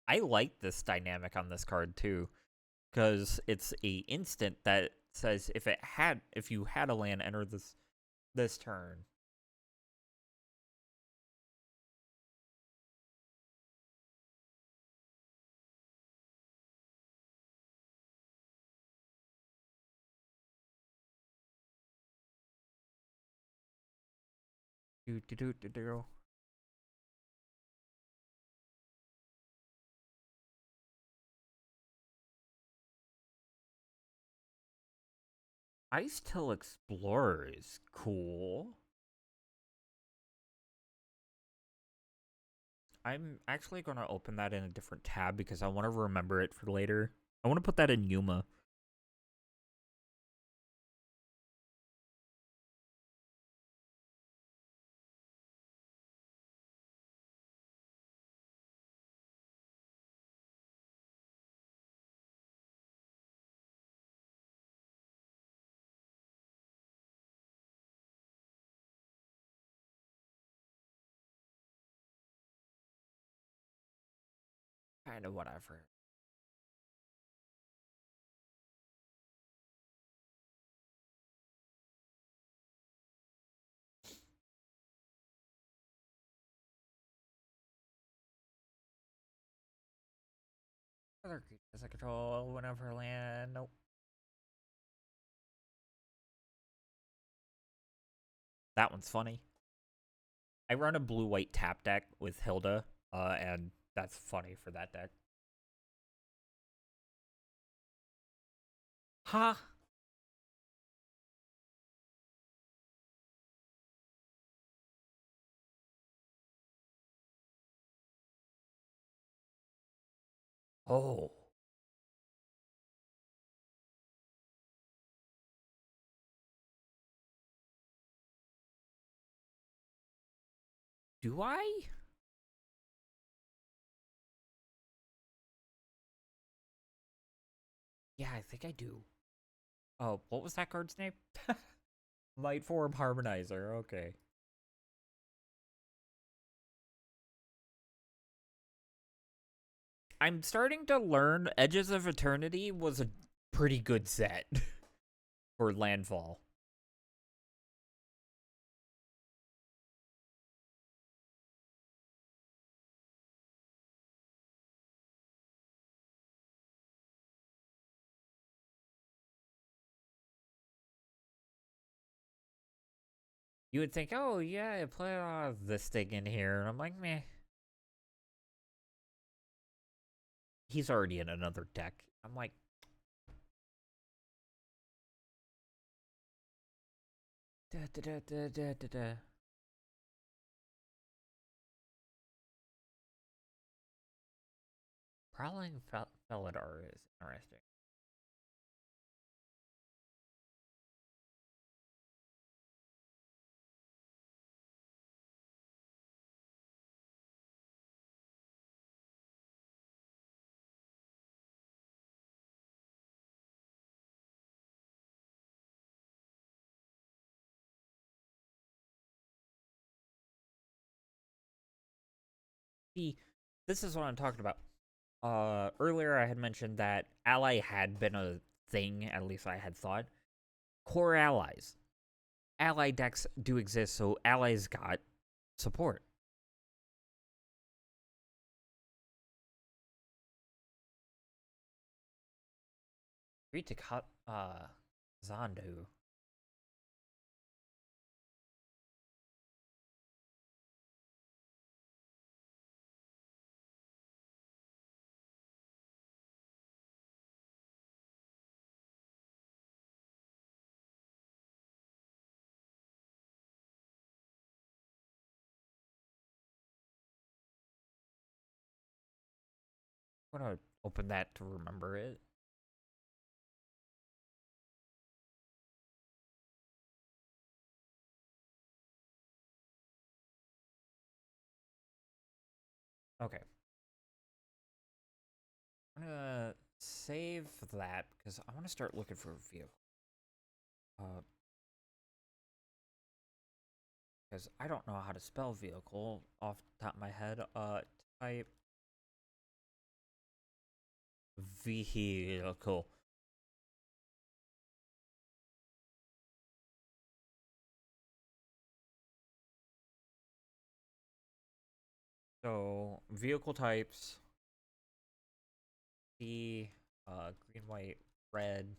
I like this dynamic on this card too, because it's a instant that says if you had a land enter this turn. Do do do do do. Ice Till Explorer is cool. I'm actually going to open that in a different tab because I want to remember it for later. I want to put that in Yuma. Kind of whatever. Other creatures I control whenever land. Nope. That one's funny. I run a blue-white tap deck with Hilda, and that's funny for that deck. Ha! Huh? Oh. Do I? Yeah, I think I do. Oh, what was that card's name? Might Form Harmonizer, okay. I'm starting to learn Edges of Eternity was a pretty good set for landfall. You would think, oh yeah, I put this thing in here, and I'm like, meh. He's already in another deck. I'm like, da da da da da da da. Prowling Felidar is interesting. See, this is what I'm talking about. Earlier I had mentioned that ally had been a thing, at least I had thought. Core allies. Ally decks do exist, so allies got support. Read to cut Zandu. I'm gonna open that to remember it. Okay. I'm gonna save that because I want to start looking for a vehicle. Because I don't know how to spell vehicle off the top of my head. Type vehicle. So vehicle types. C, green, white, red.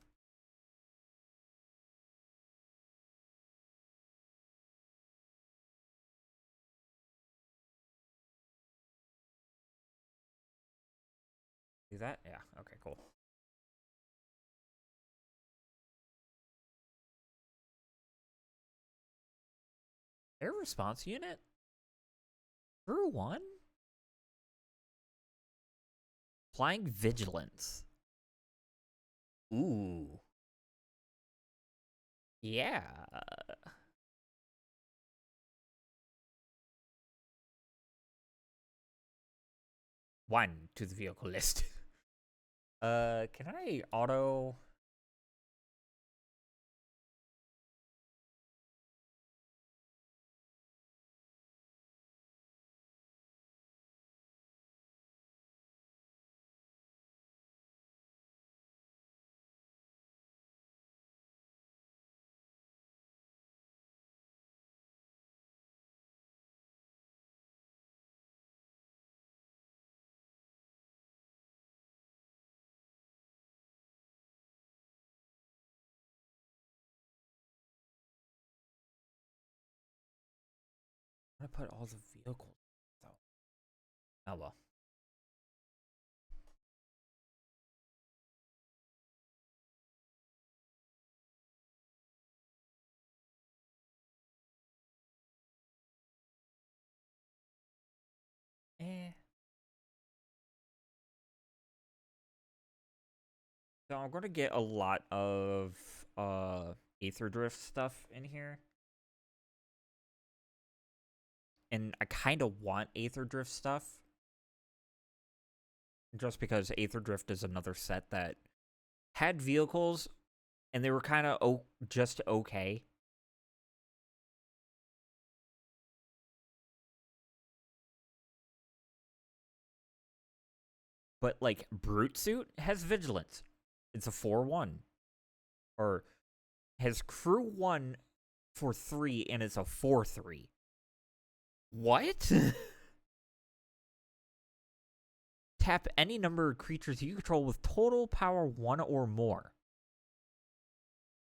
See that? Yeah. Okay. Cool. Air response unit. Crew one. Flying vigilance. Ooh. Yeah. One to the vehicle list. Can I auto? I'm gonna put all the vehicles though. Oh well. Eh. So I'm gonna get a lot of Aether Drift stuff in here. And I kinda want Aether Drift stuff. Just because Aether Drift is another set that had vehicles and they were kinda just okay. But like Brute Suit has Vigilance. It's a 4-1. Or has Crew 1 for 3 and it's a 4-3. What? Tap any number of creatures you control with total power 1 or more.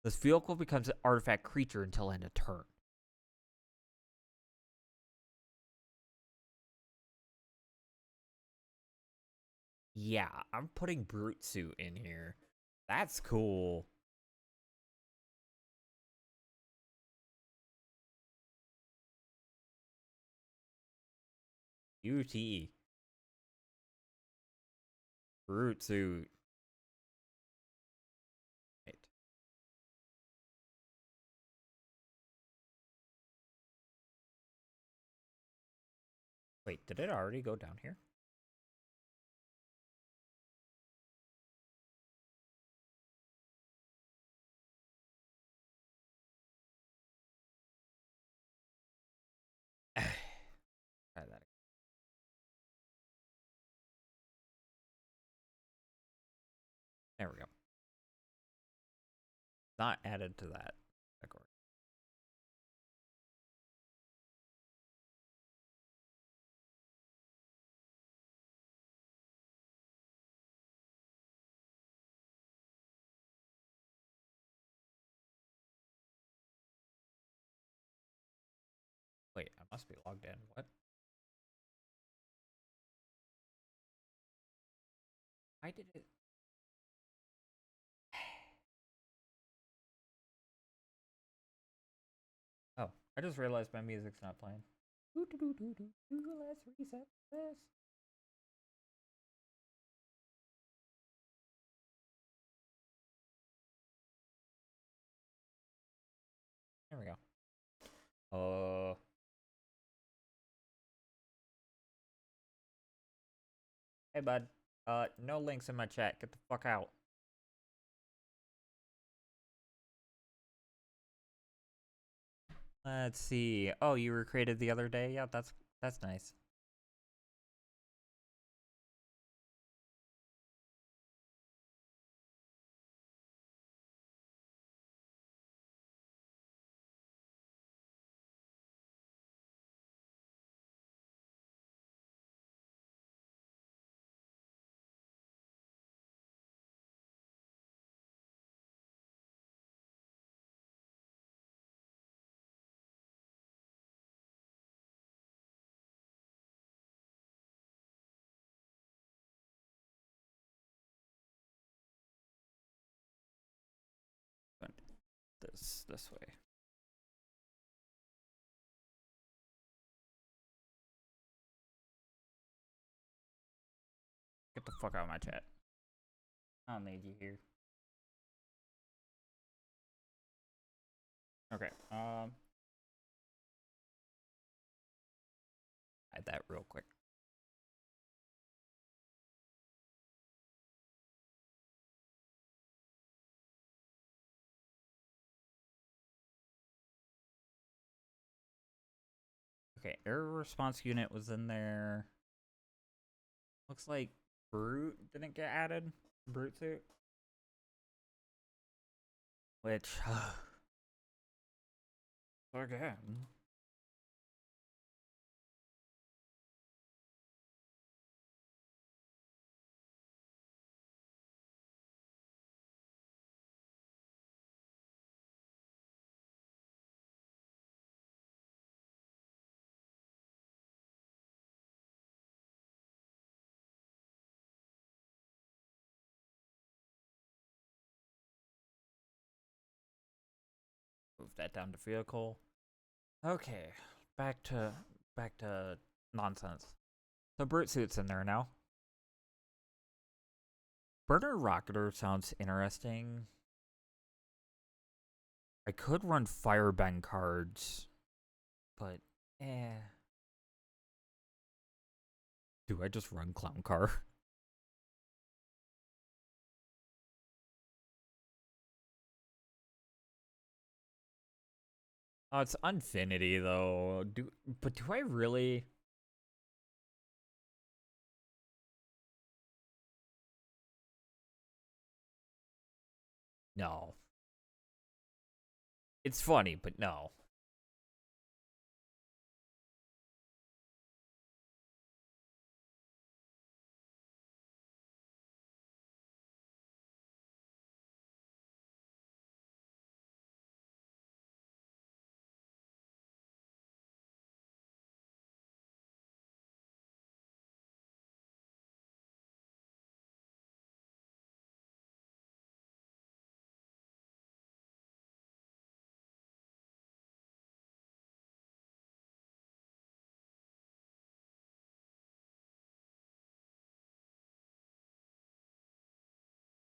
This vehicle becomes an artifact creature until end of turn. Yeah, I'm putting Brute Suit in here. That's cool. UT. Brute Suit. Wait. Wait, did it already go down here? Try that. There we go. Not added to that. Wait, I must be logged in. What? Why did it? Oh, I just realized my music's not playing. Let's reset this. Uh, hey bud. No links in my chat. Get the fuck out. Let's see. Oh, you were created the other day? Yeah, that's nice. This way. Get the fuck out of my chat. I don't need you here. Okay. Hide that real quick. Okay, air response unit was in there. Looks like Brute didn't get added. Brute suit. Which again. Move that down to vehicle. Okay, back to nonsense. The Brute suit's in there now. Burner Rocketer sounds interesting. I could run Firebend cards, but Do I just run Clown Car? Oh, it's Infinity though. Do I really? No. It's funny, but no.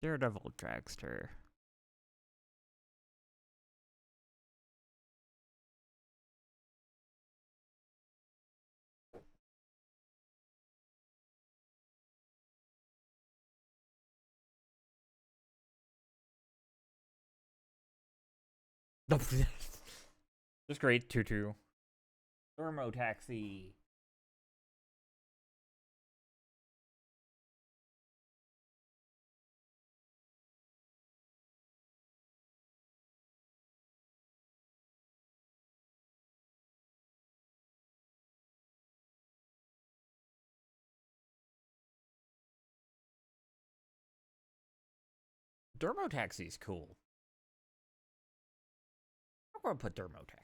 Daredevil Dragster. Just great, Tutu. Thermo Taxi. Thermo Taxi's cool. I'm gonna put Thermo Taxi.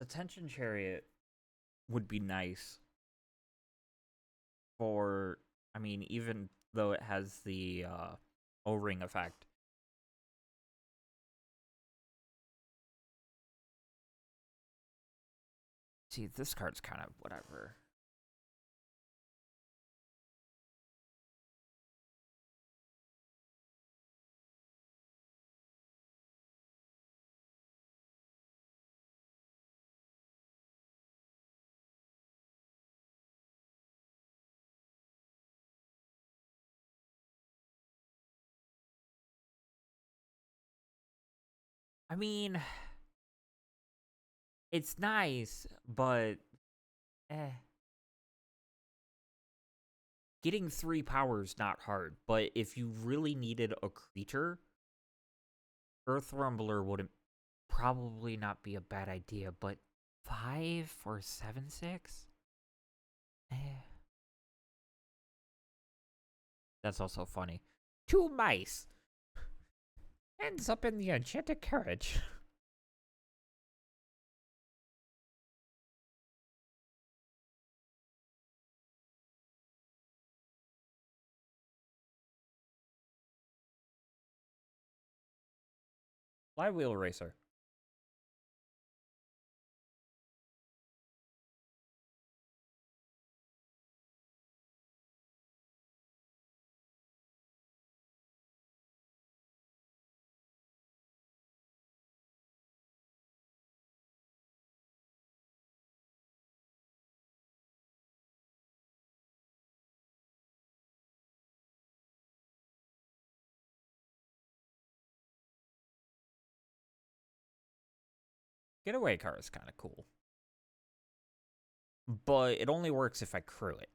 The tension chariot would be nice for, I mean, even though it has the O-ring effect. See, this card's kind of whatever. I mean, it's nice, but eh. Getting 3 powers not hard, but if you really needed a creature, Earth Rumbler wouldn't probably not be a bad idea, but 5 for 7/6? Eh. That's also funny. 2 mice. Ends up in the enchanted carriage. Flywheel Racer. Getaway car is kind of cool. But it only works if I crew it.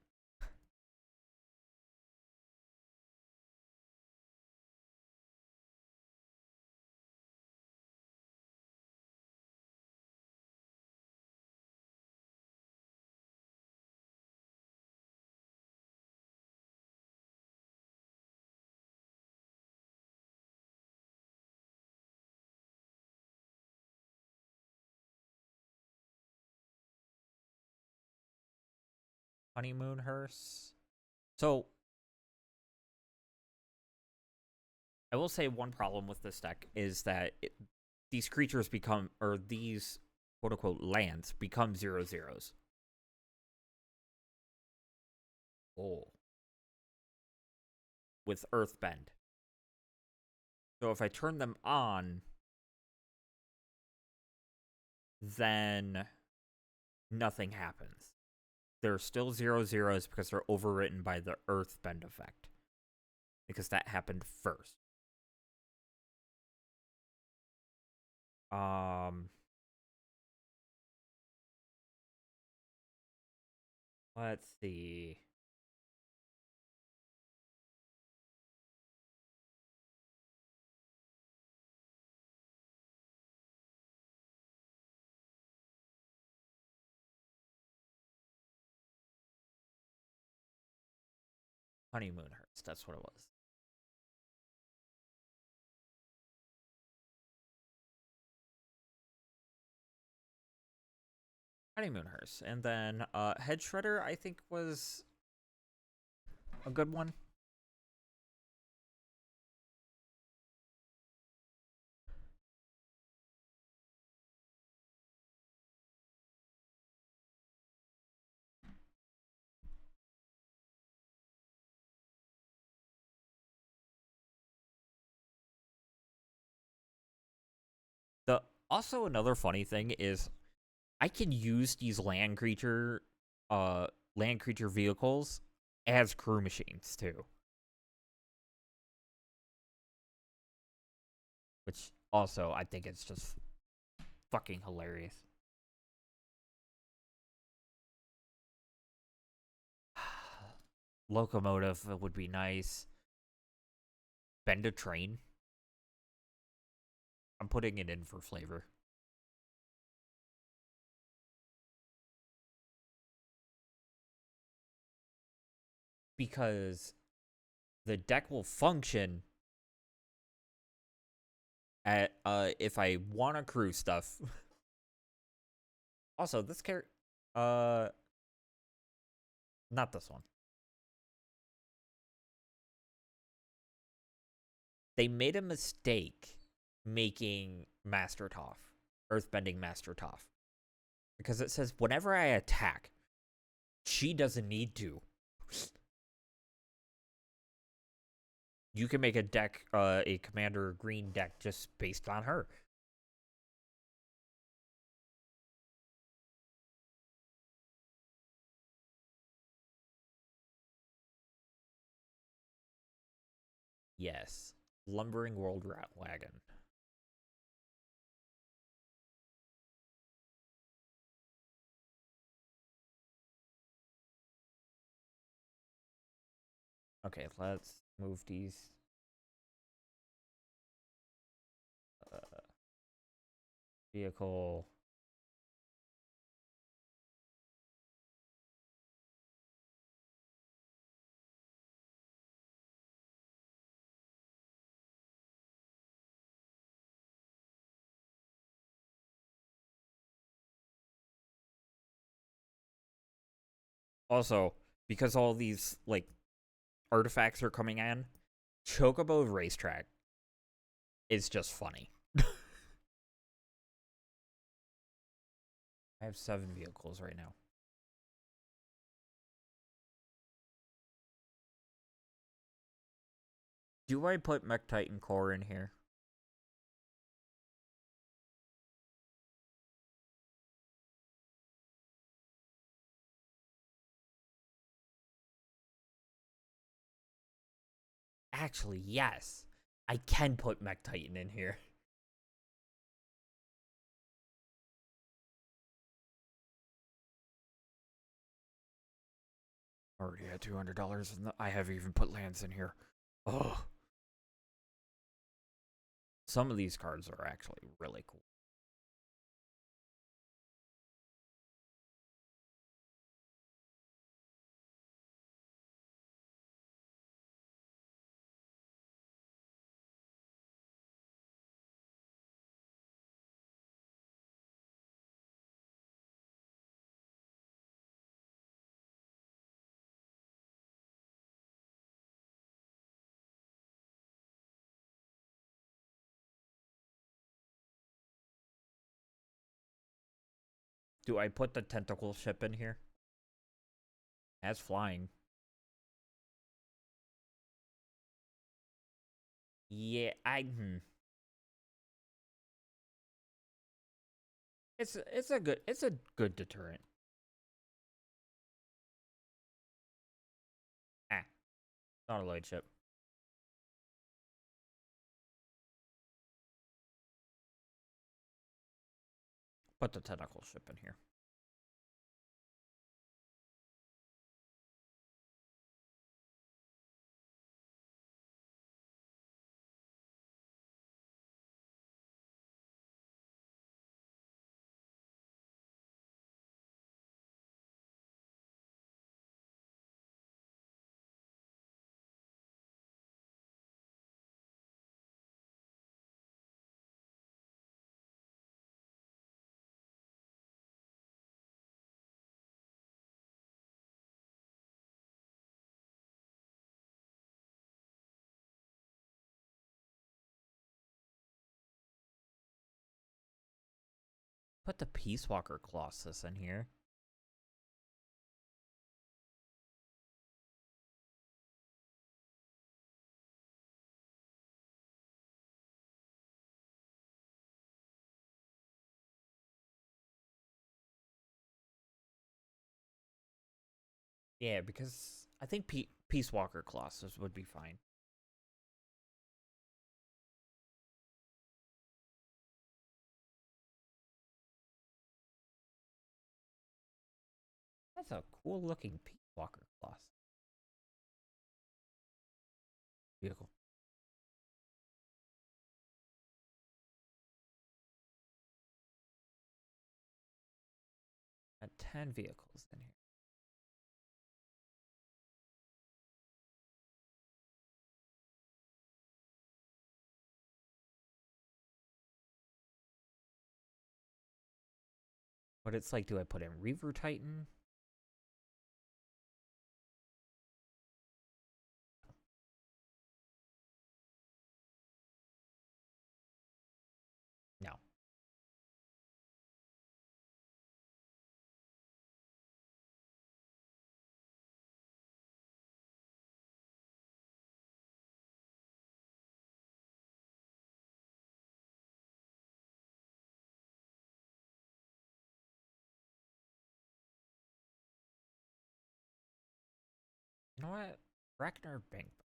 Honeymoon hearse. So, I will say one problem with this deck is that these creatures become, or these quote unquote lands become 0/0s. Oh. With Earthbend. So if I turn them on, then nothing happens. They're still 0/0s because they're overwritten by the Earthbend effect. Because that happened first. Let's see. Honeymoon hearse. That's what it was. Honeymoon hearse. And then Head Shredder, I think, was a good one. The also another funny thing is I can use these land creature vehicles as crew machines too. Which also I think it's just fucking hilarious. Locomotive would be nice. Bend a train. I'm putting it in for flavor. Because the deck will function at if I want to crew stuff Also, this character, uh, not this one. They made a mistake making Master Toph, Earthbending Master Toph, because it says whenever I attack, she doesn't need to. You can make a deck, a Commander Green deck just based on her. Yes. Lumbering World Rat Wagon. Okay, let's move these. Uh, vehicle. Also, because all these, like, artifacts are coming in, Chocobo Racetrack is just funny. I have 7 vehicles right now. Do I put Mech Titan Core in here? Actually, yes. I can put Mech Titan in here. Already at $200, and I have even put lands in here. Oh. Some of these cards are actually really cool. Do I put the tentacle ship in here? As flying. Yeah, it's a good deterrent. Ah, not a light ship. Put the tentacle ship in here. Put the Peace Walker Colossus in here. Yeah, because I think Peace Walker Colossus would be fine. That's a cool looking Peace Walker Colossus. Vehicle. Got 10 vehicles in here. But it's like, do I put in Reaver Titan? No. You know what? Ragnar Bank Bust.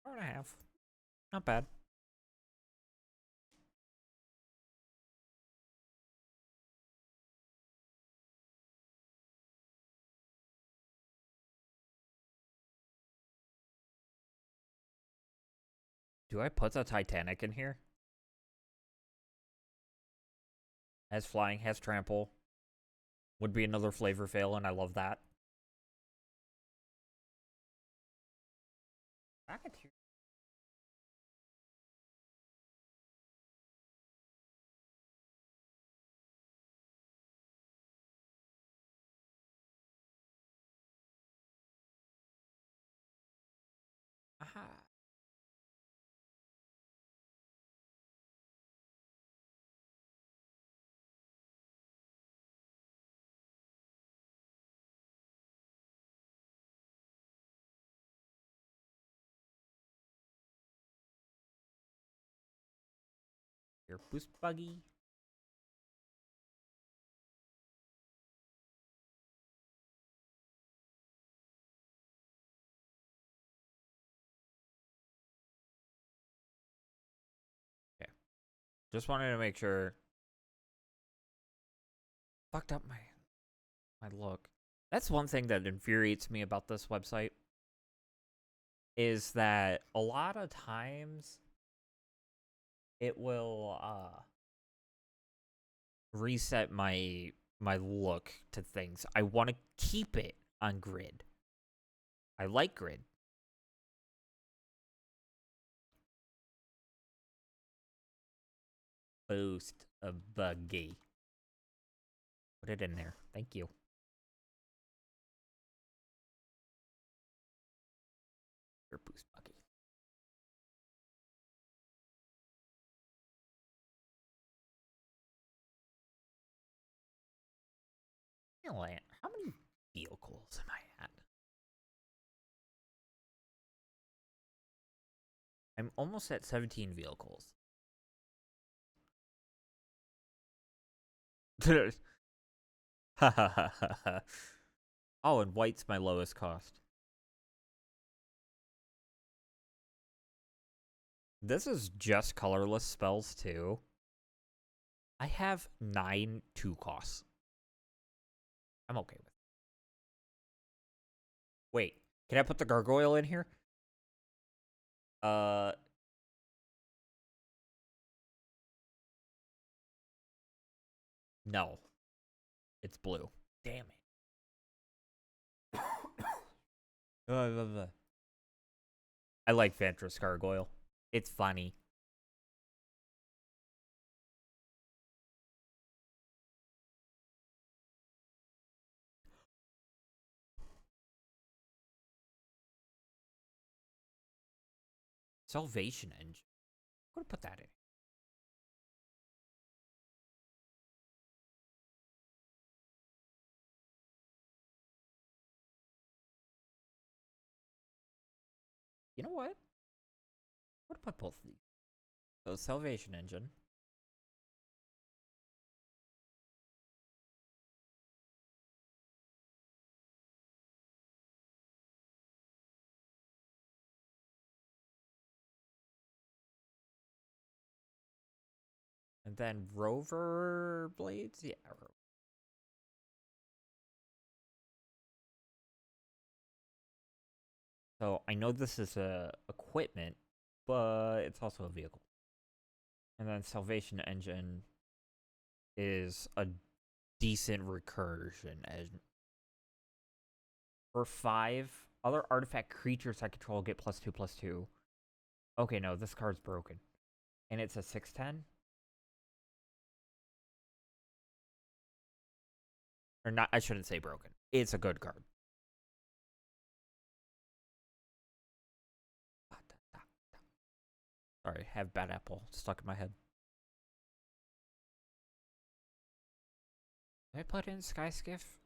Hour and a half. Not bad. Do I put the Titanic in here? Has flying, has trample. Would be another flavor fail, and I love that. Racketeer. Aha. Your boost buggy. Okay. Just wanted to make sure. Fucked up my look. That's one thing that infuriates me about this website. Is that a lot of times it will reset my look to things. I want to keep it on grid. I like grid. Boost a buggy. Put it in there. Thank you. Your boost buggy. How many vehicles am I at? I'm almost at 17 vehicles. Ha ha ha ha ha. Oh, and white's my lowest cost. This is just colorless spells, too. I have 9 2 costs. I'm okay with it. Wait, can I put the gargoyle in here? No. It's blue. Damn it. I like Ventress Gargoyle. It's funny. Salvation Engine. I'm gonna put that in. You know what? I'm gonna put both of these. So Salvation Engine. then rover blades? Yeah. So I know this is a equipment, but it's also a vehicle. And then Salvation Engine is a decent recursion. And for 5, other artifact creatures I control get +2/+2. Okay, no, this card's broken. And it's a 6/10? Or not, I shouldn't say broken. It's a good card. Sorry, have bad apple stuck in my head. Did I put in Sky Skiff?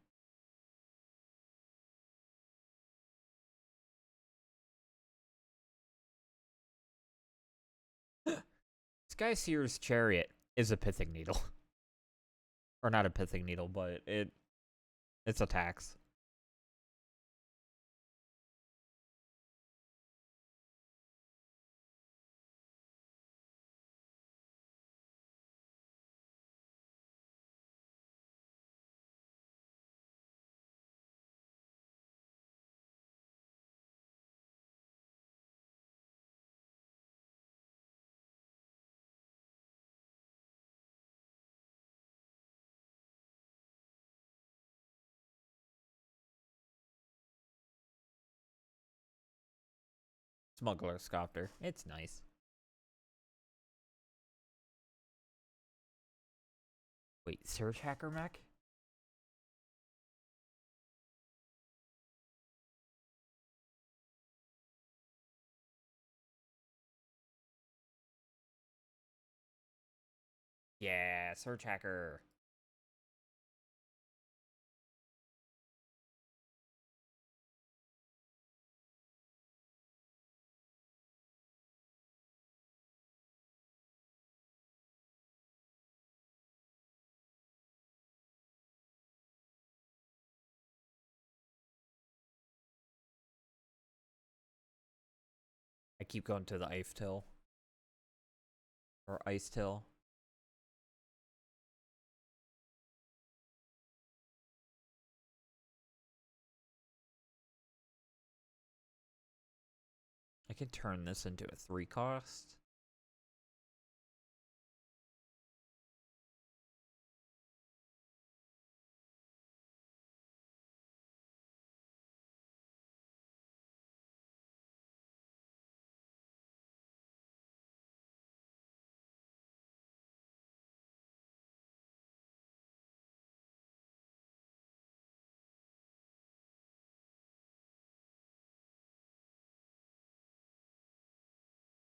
Sky Seer's Chariot is a pithing needle. Or not a pithing needle, but it's a tax. Smuggler Scopter. It's nice. Wait, Surge Hacker Mech? Yeah, Surge Hacker. I keep going to the Ice Till. Or Ice Till. I can turn this into a 3-cost.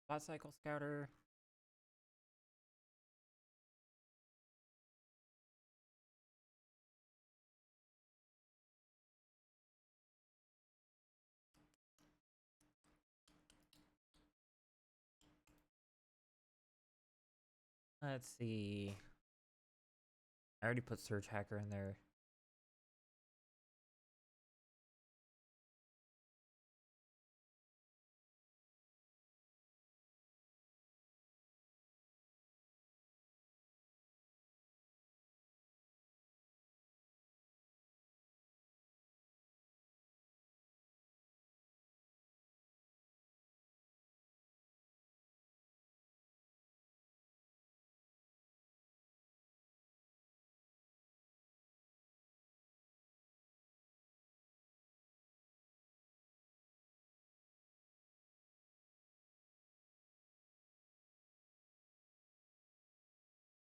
Bot Cycle Scouter. Let's see. I already put Surge Hacker in there.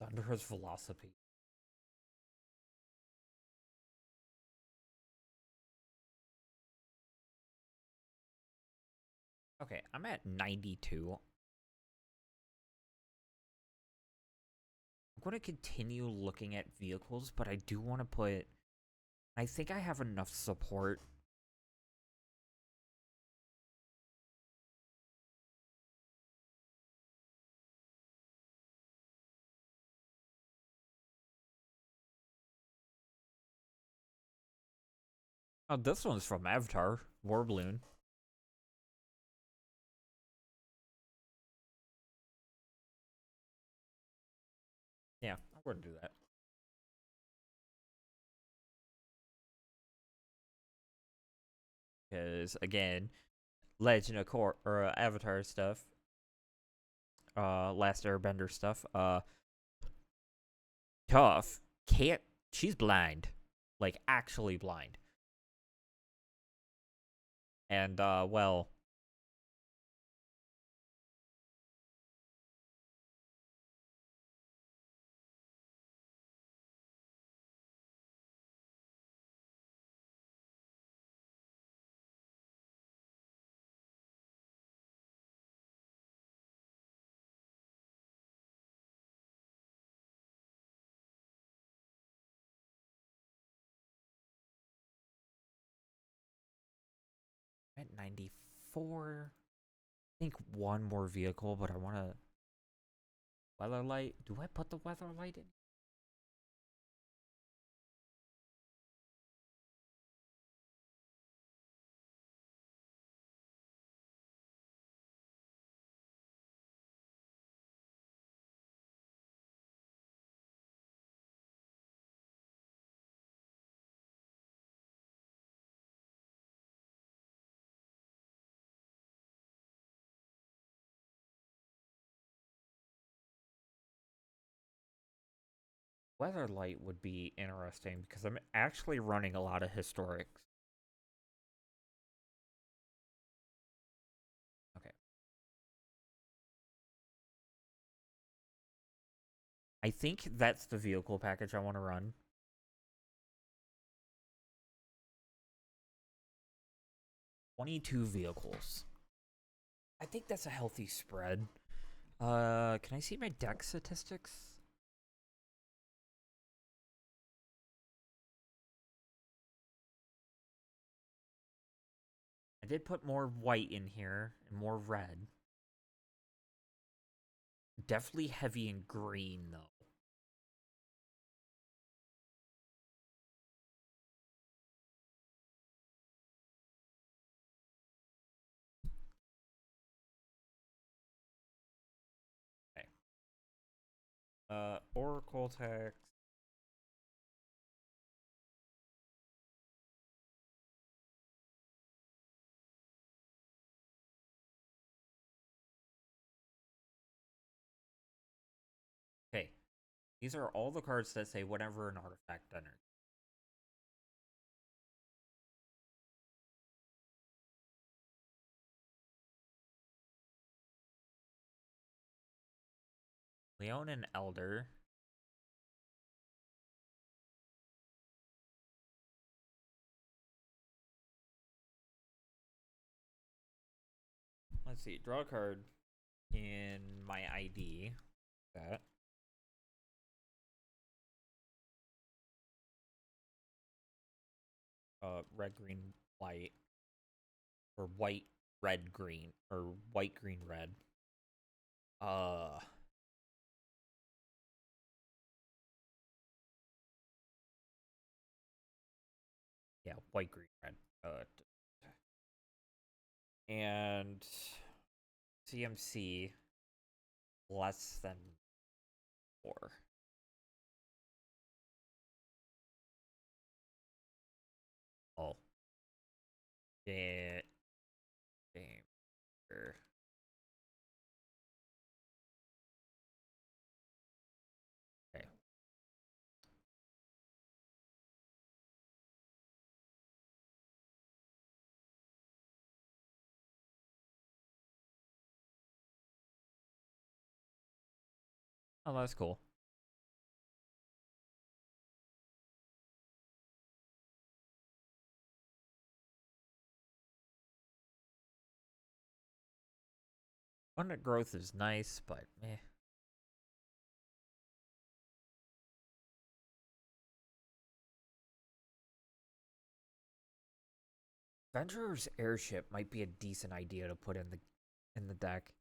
Thunderous Velocity. Okay, I'm at 92. I'm going to continue looking at vehicles, but I do want to put... I think I have enough support. Oh, this one's from Avatar. Warbloon. wouldn't do that. Because again, Legend of Korra or Avatar stuff, Last Airbender stuff, Toph can't. She's blind, like actually blind, and well, at 94. I think one more vehicle, but I want to weather light. Do I put the weather light in? Weather light would be interesting because I'm actually running a lot of historics. Okay. I think that's the vehicle package I want to run. 22 vehicles. I think that's a healthy spread. Can I see my deck statistics? I did put more white in here and more red. Definitely heavy in green, though. Okay. Oracle text. Okay. These are all the cards that say whenever an artifact enters. Leon and Elder. Let's see. Draw a card in my ID. That. Red, green, white. Or white, red, green. Or white, green, red. Uh. Yeah, white, green, red. And CMC less than 4. Oh. Damn. Okay. Oh, that's cool. Abundant growth is nice, but meh. Adventurer's Airship might be a decent idea to put in the deck.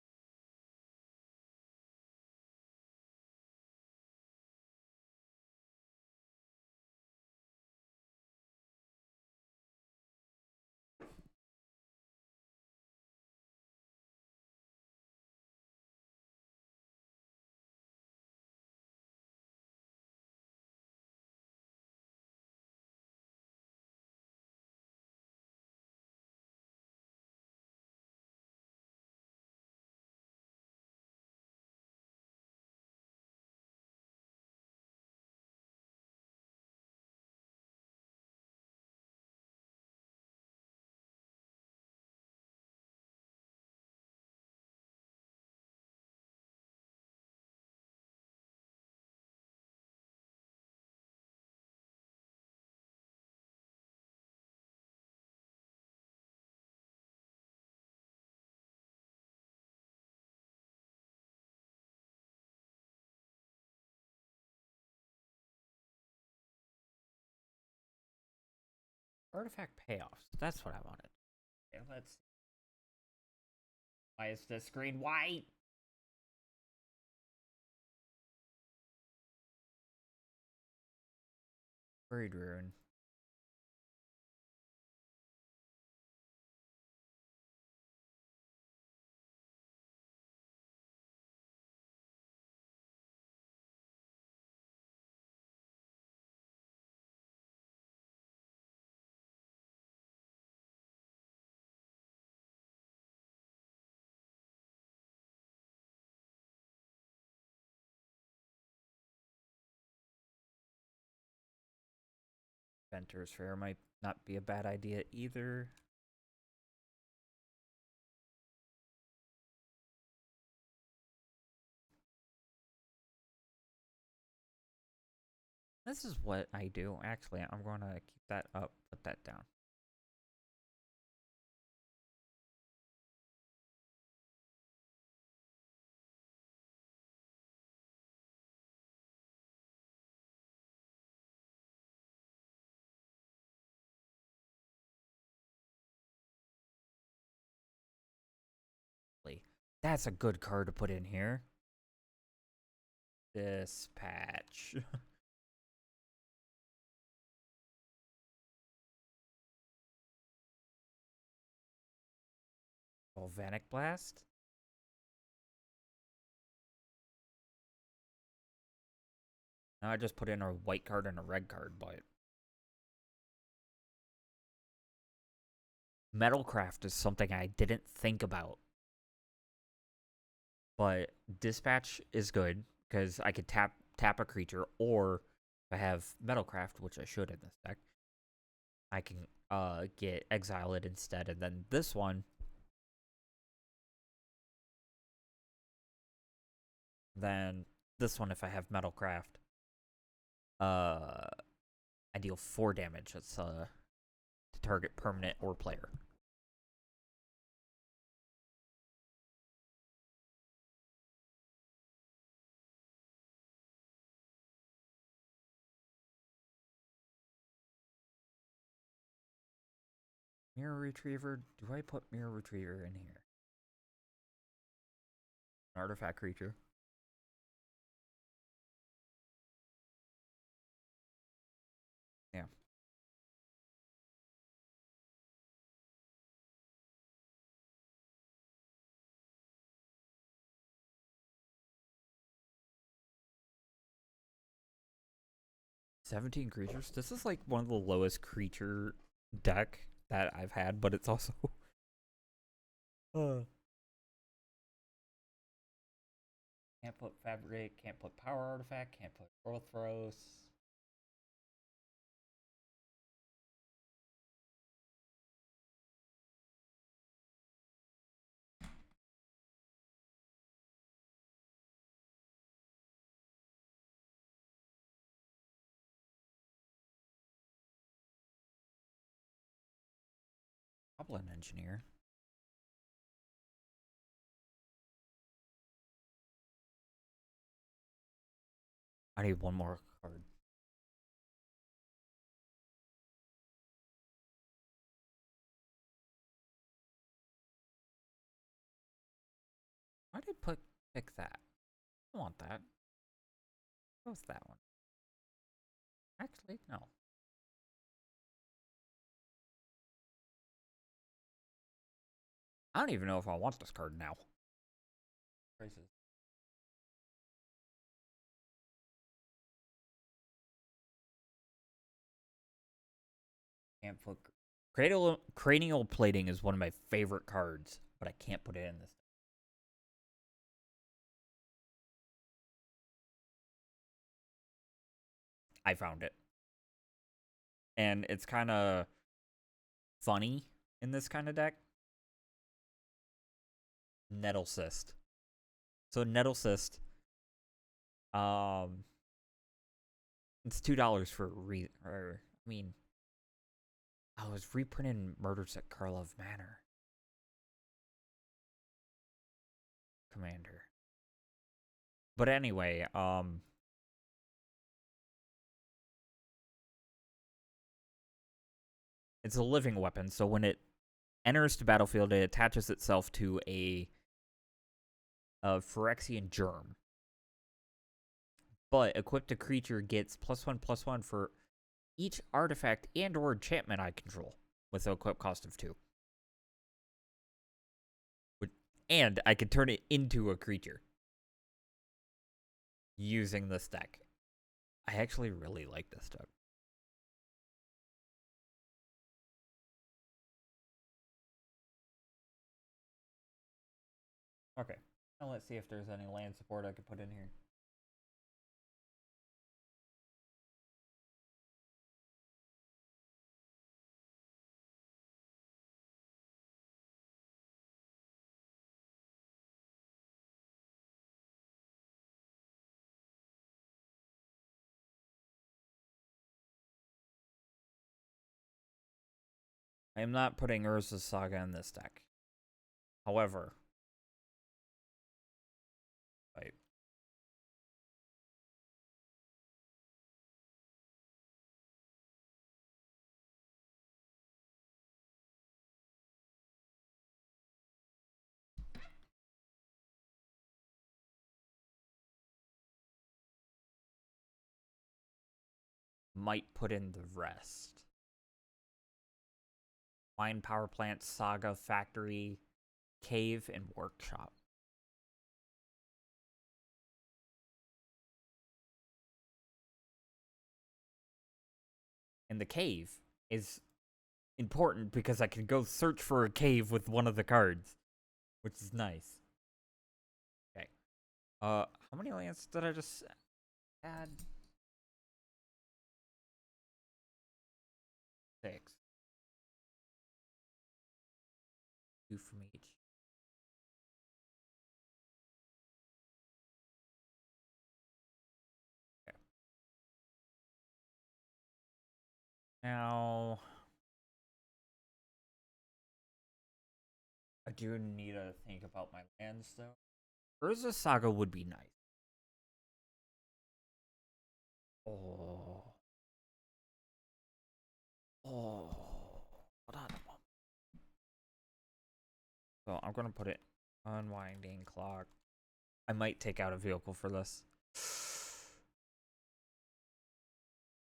Artifact payoffs. That's what I wanted. Okay, let's. Why is the screen white? Buried Ruin. Venter's Fair might not be a bad idea either. This is what I do. Actually, I'm going to keep that up, put that down. That's a good card to put in here. Dispatch. Volcanic Blast. Now I just put in a white card and a red card, but Metalcraft is something I didn't think about. But Dispatch is good because I could tap a creature, or if I have Metalcraft, which I should in this deck, I can get Exile it instead. And then this one, if I have Metalcraft, I deal 4 damage. It's to target permanent or player. Mirror Retriever. Do I put Mirror Retriever in here? An artifact creature. Yeah. $17 creatures. This is like one of the lowest creature deck that I've had, but it's also can't put Fabric, can't put Power Artifact, can't put Orthros. Goblin Engineer. I need one more card. Why did I pick that? I want that. What was that one? Actually, no. I don't even know if I want this card now. Prices. Can't put cranial plating is one of my favorite cards, but I can't put it in this. I found it. And it's kind of funny in this kind of deck. Nettle Cyst. So Nettle Cyst, it's $2 for I was reprinting Murders at Karlov Manor. Commander. But anyway, It's a living weapon, so when it enters the battlefield, it attaches itself to a Phyrexian germ. But equipped a creature gets +1/+1 for each artifact and or enchantment I control with an equip cost of 2. And I can turn it into a creature using this deck. I actually really like this deck. Okay, now let's see if there's any land support I could put in here. I am not putting Urza's Saga in this deck. However, I might put in the rest. Mine, Power Plant, Saga, Factory, Cave, and Workshop. And the cave is important because I can go search for a cave with one of the cards, which is nice. Okay. How many lands did I just add? 6. 2 from each. Okay. Now, I do need to think about my lands, though. Urza Saga would be nice. Oh. Oh. Hold on a moment. So I'm going to put it Unwinding Clock. I might take out a vehicle for this.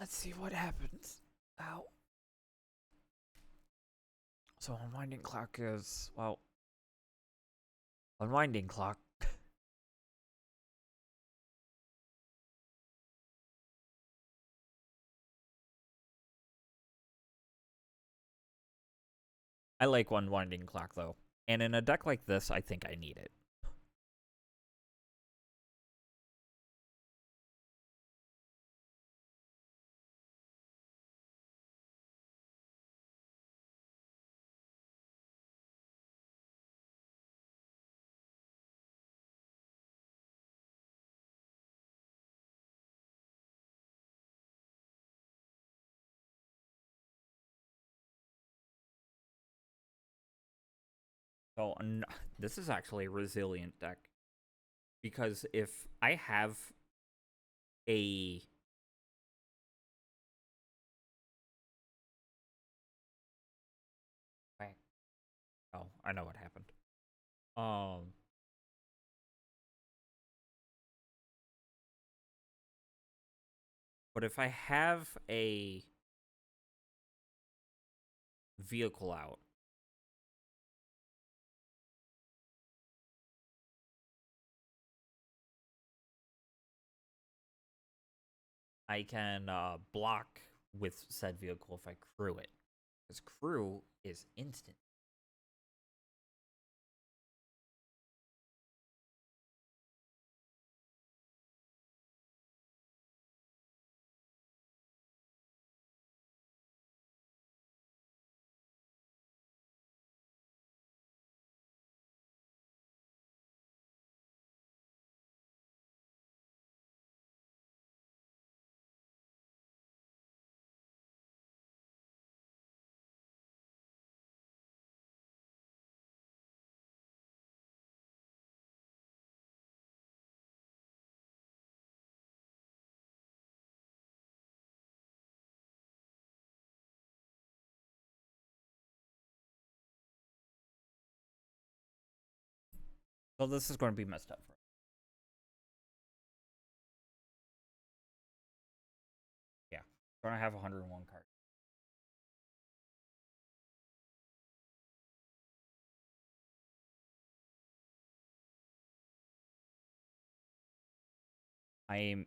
Let's see what happens. Ow. So Unwinding Clock is, well, Unwinding Clock. I like Unwinding Clock, though. And in a deck like this, I think I need it. So this is actually a resilient deck. Because if I have a... Oh, I know what happened. But if I have a vehicle out, I can block with said vehicle if I crew it. Because crew is instant. So this is going to be messed up for me. Yeah. Going to have 101 cards. I'm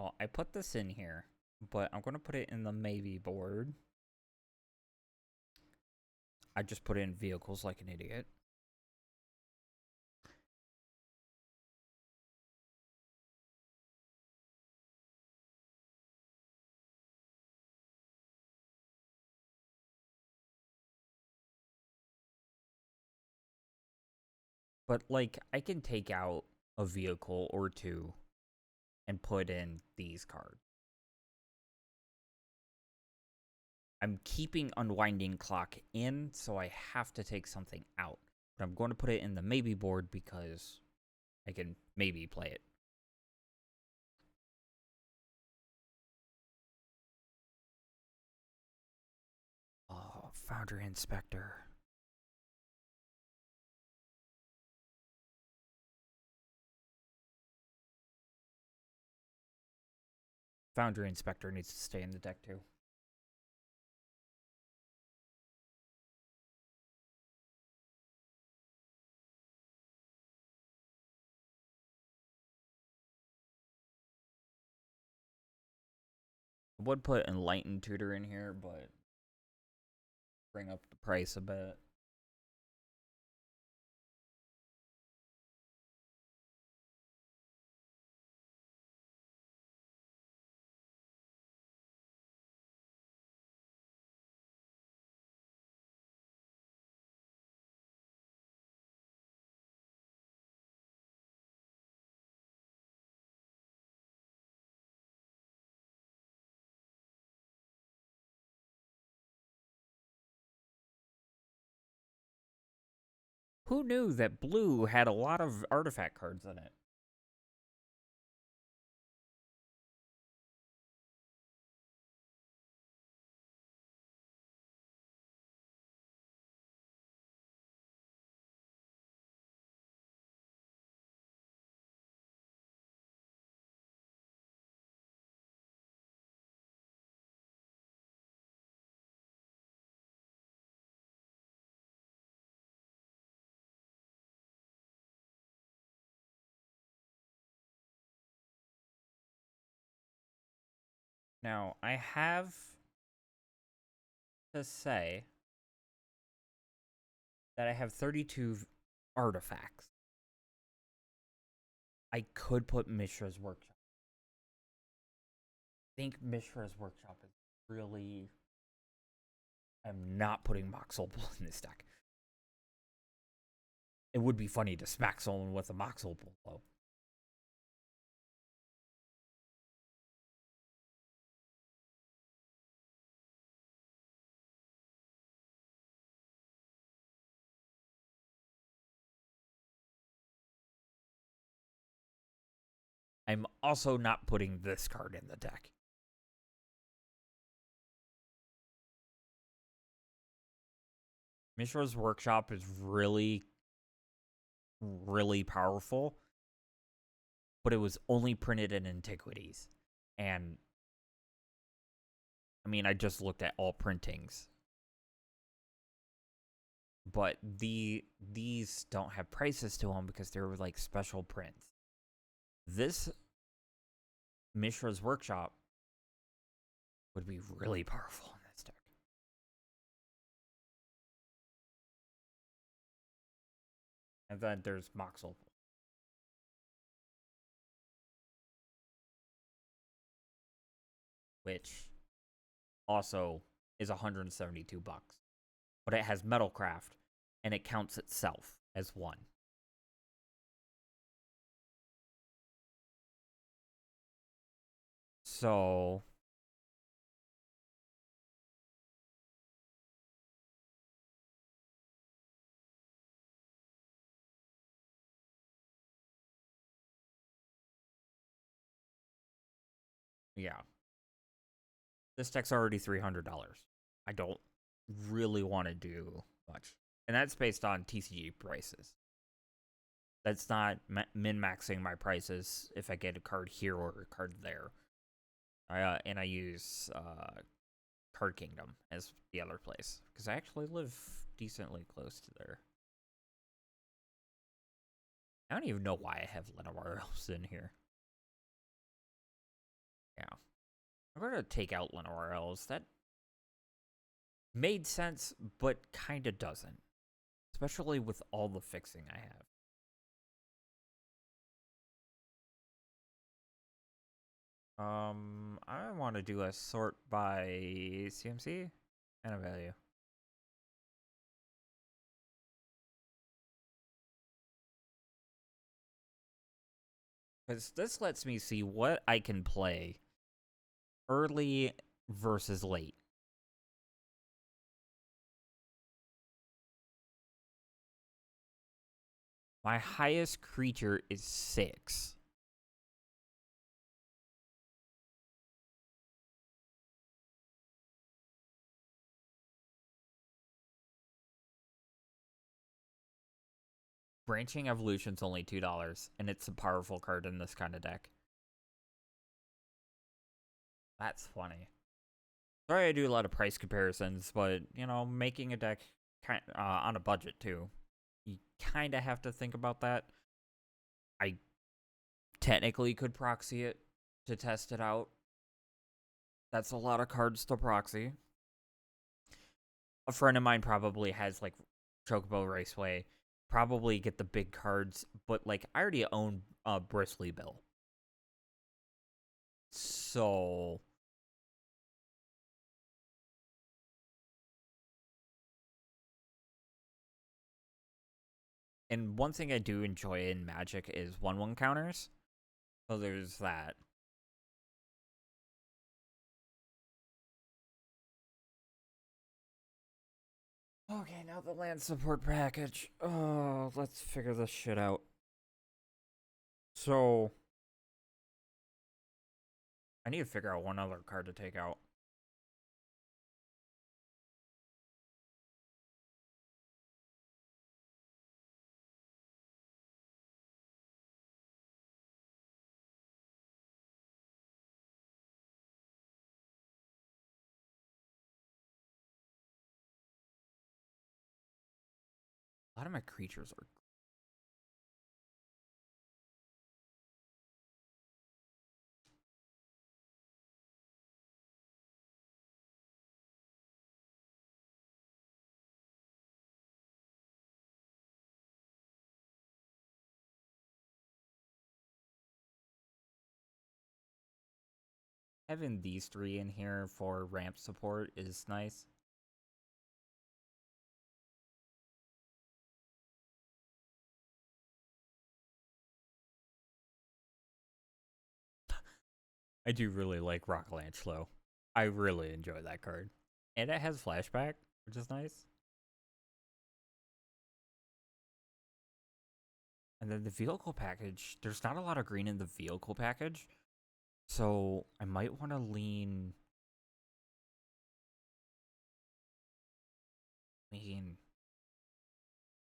Well, I put this in here, but I'm going to put it in the maybe board. I just put it in vehicles like an idiot. But, like, I can take out a vehicle or two and put in these cards. I'm keeping Unwinding Clock in, so I have to take something out. But I'm going to put it in the maybe board because I can maybe play it. Oh, Foundry Inspector. Foundry Inspector needs to stay in the deck too. I would put Enlightened Tutor in here, but bring up the price a bit. Who knew that blue had a lot of artifact cards in it? Now, I have to say that I have 32 artifacts. I could put Mishra's Workshop. I think Mishra's Workshop is really... I'm not putting Mox Opal in this deck. It would be funny to smack someone with a Mox Opal, though. I'm also not putting this card in the deck. Mishra's Workshop is really, really powerful, but it was only printed in Antiquities. And, I mean, I just looked at all printings. But these don't have prices to them because they're like special prints. This Mishra's Workshop would be really powerful in this deck. And then there's Mox Opal, which also is 172 bucks. But it has Metalcraft, and it counts itself as one. So Yeah. This deck's already $300. I don't really want to do much. And that's based on TCG prices. That's not min-maxing my prices if I get a card here or a card there. And I use Card Kingdom as the other place because I actually live decently close to there. I don't even know why I have Lenoir Elves in here. Yeah. I'm going to take out Lenoir Elves. That made sense, but kind of doesn't. Especially with all the fixing I have. I want to do a sort by CMC and a value. Because this lets me see what I can play early versus late. My highest creature is 6. Branching Evolution's only $2, and it's a powerful card in this kind of deck. That's funny. Sorry I do a lot of price comparisons, but, you know, making a deck on a budget, too. You kind of have to think about that. I technically could proxy it to test it out. That's a lot of cards to proxy. A friend of mine probably has, like, Chocobo Raceway. Probably get the big cards, but, like, I already own Bristly Bill. So... And one thing I do enjoy in Magic is 1/1 counters. So there's that. Okay, now the land support package. Oh, let's figure this shit out. So, I need to figure out one other card to take out. A lot of my creatures are... Having these 3 in here for ramp support is nice. I do really like Rocklanch, though. I really enjoy that card. And it has flashback, which is nice. And then the vehicle package, there's not a lot of green in the vehicle package. So I might want to lean... are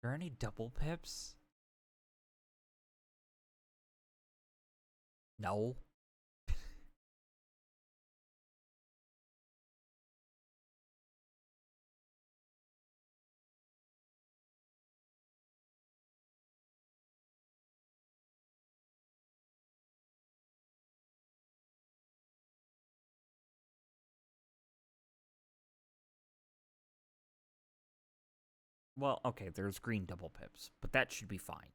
there any double pips? No. Well, okay, there's green double pips, but that should be fine.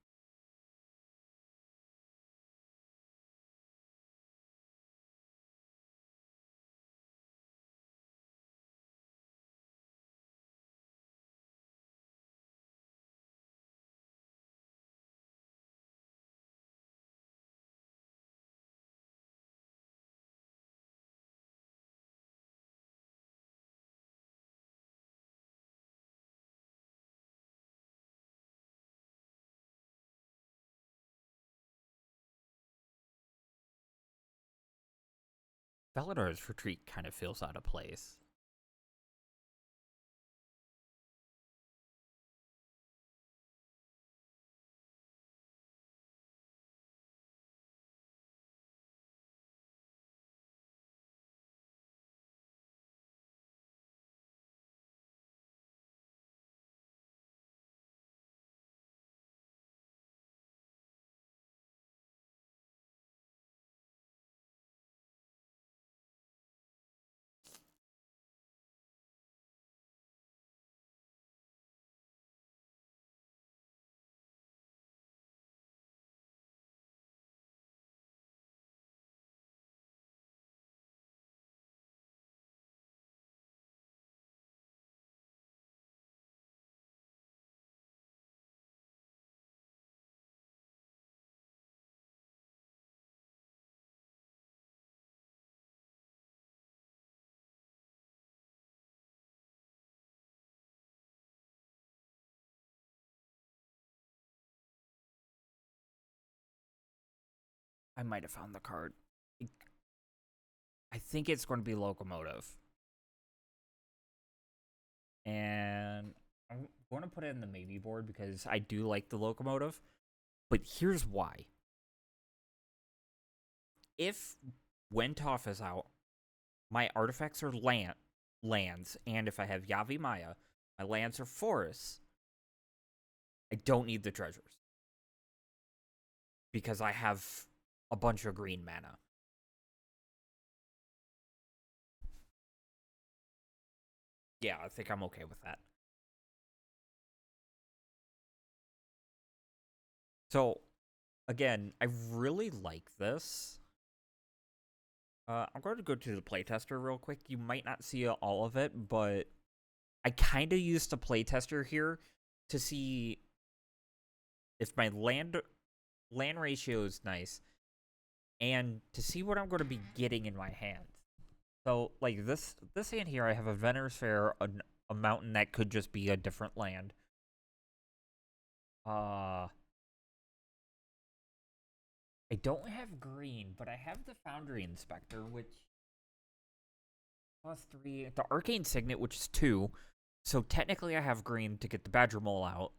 Bellator's Retreat kind of feels out of place. I might have found the card. I think it's going to be Locomotive. And I'm going to put it in the maybe board because I do like the Locomotive. But here's why. If Wentoff is out, my artifacts are lands, and if I have Yavi Maya, my lands are forests. I don't need the treasures. Because I have a bunch of green mana. Yeah, I think I'm okay with that. So, again, I really like this. I'm going to go to the playtester real quick. You might not see all of it, but I kind of used the playtester here to see if my land ratio is nice and to see what I'm going to be getting in my hands. So, like this hand here, I have a Vener's Fair, a mountain that could just be a different land. I don't have green, but I have the Foundry Inspector, which +3. The Arcane Signet, which is 2. So technically I have green to get the Badger Mole out.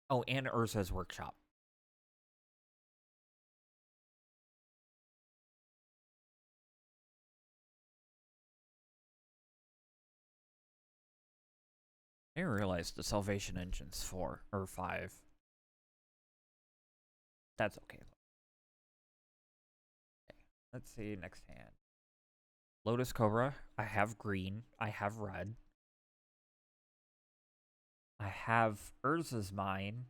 Oh, and Urza's Workshop. I didn't realize the Salvation Engine's 4 or 5. That's okay. Let's see, next hand. Lotus Cobra. I have green. I have red. I have Urza's Mine.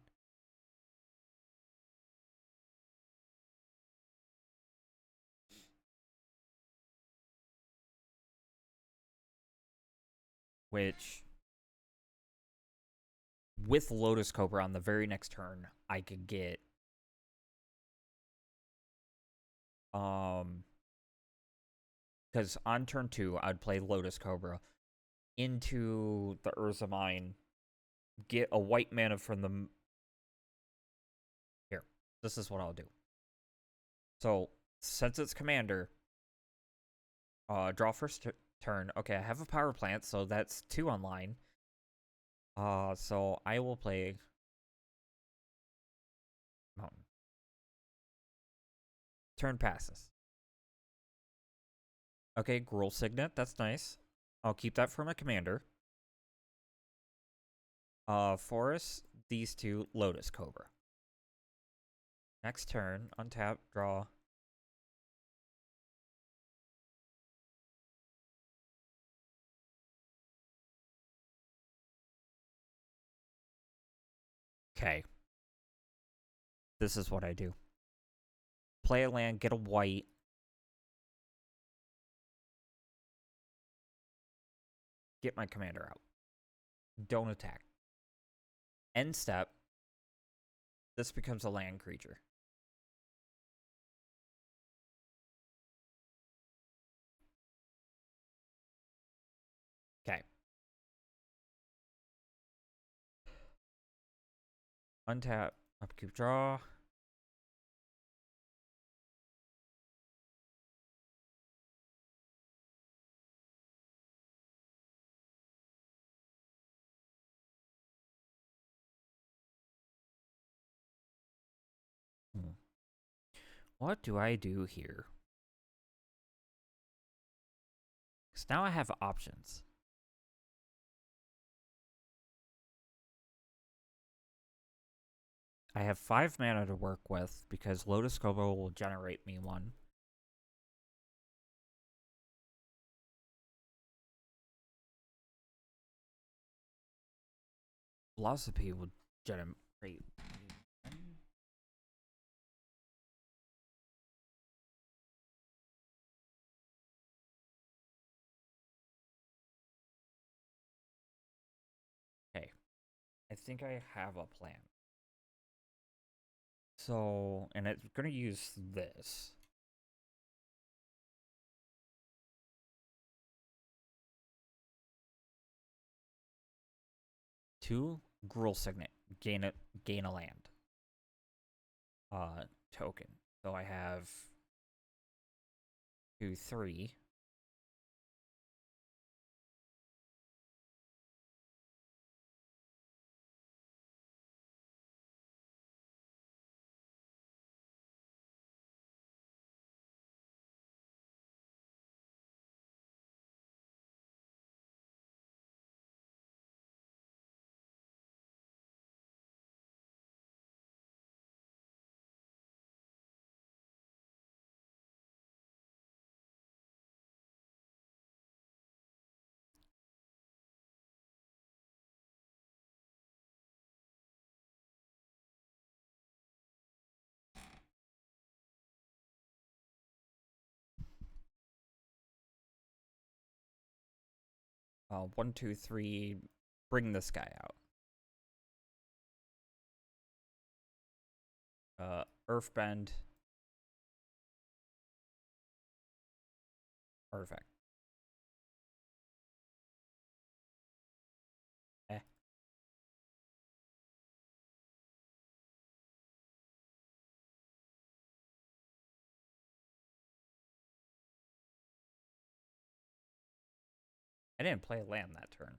Which, with Lotus Cobra on the very next turn, I could get because on turn 2, I'd play Lotus Cobra into the Urza Mine, get a white mana from the... Here, this is what I'll do. So, since it's commander, draw first turn. Okay, I have a power plant, so that's 2 online. So I will play Mountain. Turn passes. Okay, Gruul Signet, that's nice. I'll keep that for my commander. Forest, these 2, Lotus Cobra. Next turn, untap, draw. Okay. This is what I do. Play a land, get a white. Get my commander out. Don't attack. End step. This becomes a land creature. Okay. Untap, upkeep, draw. What do I do here? Because now I have options. I have 5 mana to work with because Lotus Kobo will generate me one. Philosophy will generate me one. Okay. I think I have a plan. So, and it's going to use this. Two, Gruul Signet. Gain a land. Token. So I have 2, 3. One, two, three. Bring this guy out. Earthbend. Perfect. Eh. I didn't play land that turn.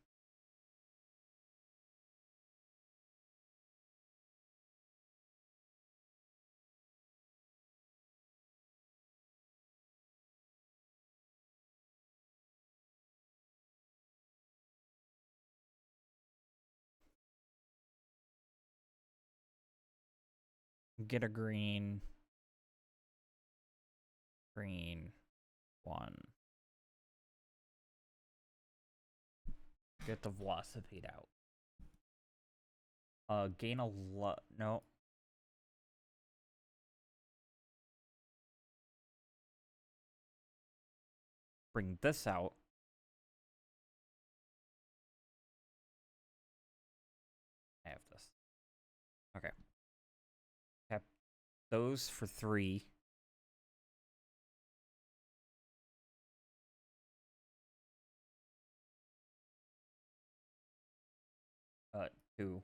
Get a green. Green. 1. Get the Velocipede out. Gain a lot. No. Bring this out. I have this. Okay. Tap those for 3. Uh, 2.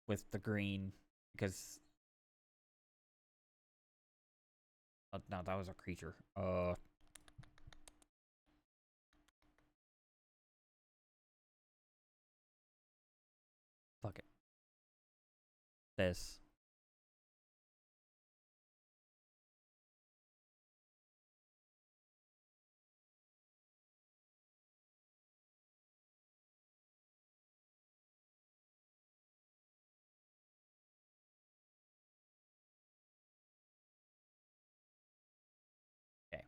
With the green. Because... no, that was a creature. Fuck it. This. Okay.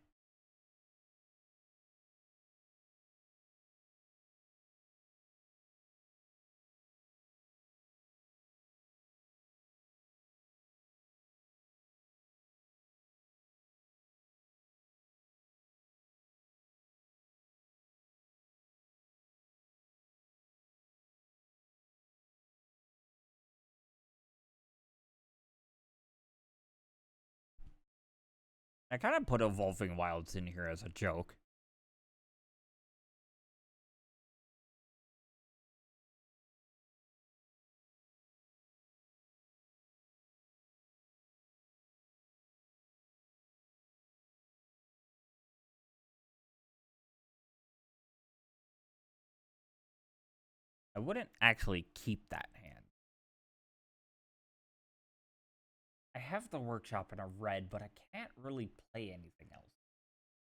I kind of put Evolving Wilds in here as a joke. I wouldn't actually keep that hand. I have the workshop in a red, but I can't really play anything else.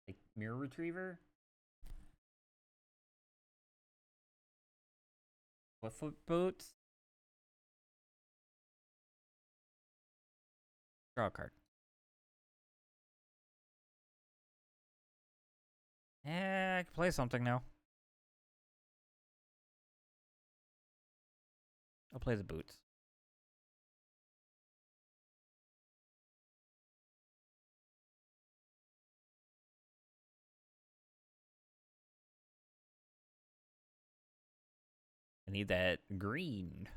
Like Mirror Retriever, Foot Boots, draw a card. Yeah, I can play something now. I'll play the boots. I need that green.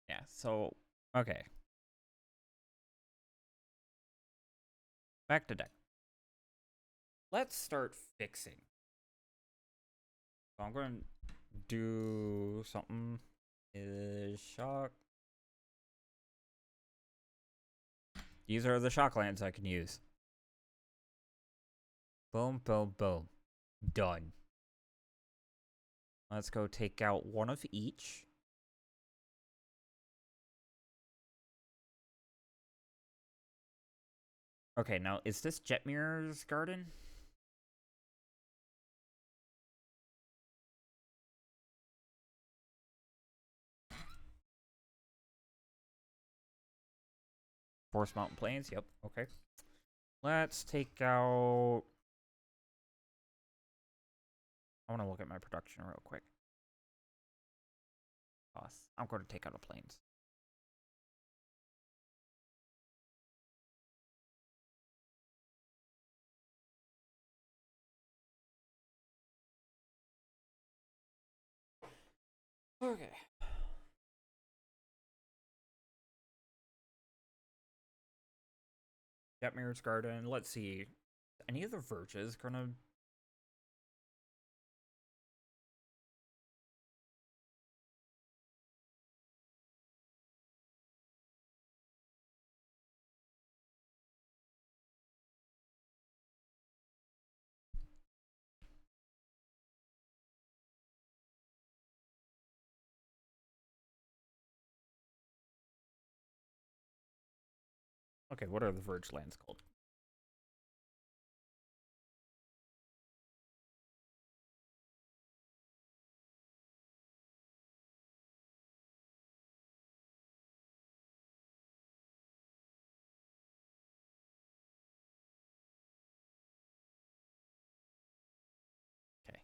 Yeah, so, okay. Back to deck. Let's start fixing. So I'm going to do something. Is shock. These are the shock lands I can use. Boom, boom, boom. Done. Let's go take out one of each. Okay, now is this Jetmir's Garden? Forest Mountain Plains, yep, okay. Let's take out... I want to look at my production real quick. I'm going to take out a Plains. Okay. Jetmir's Garden, let's see. Any of the Verges gonna... Okay, what are the Verge lands called? Okay.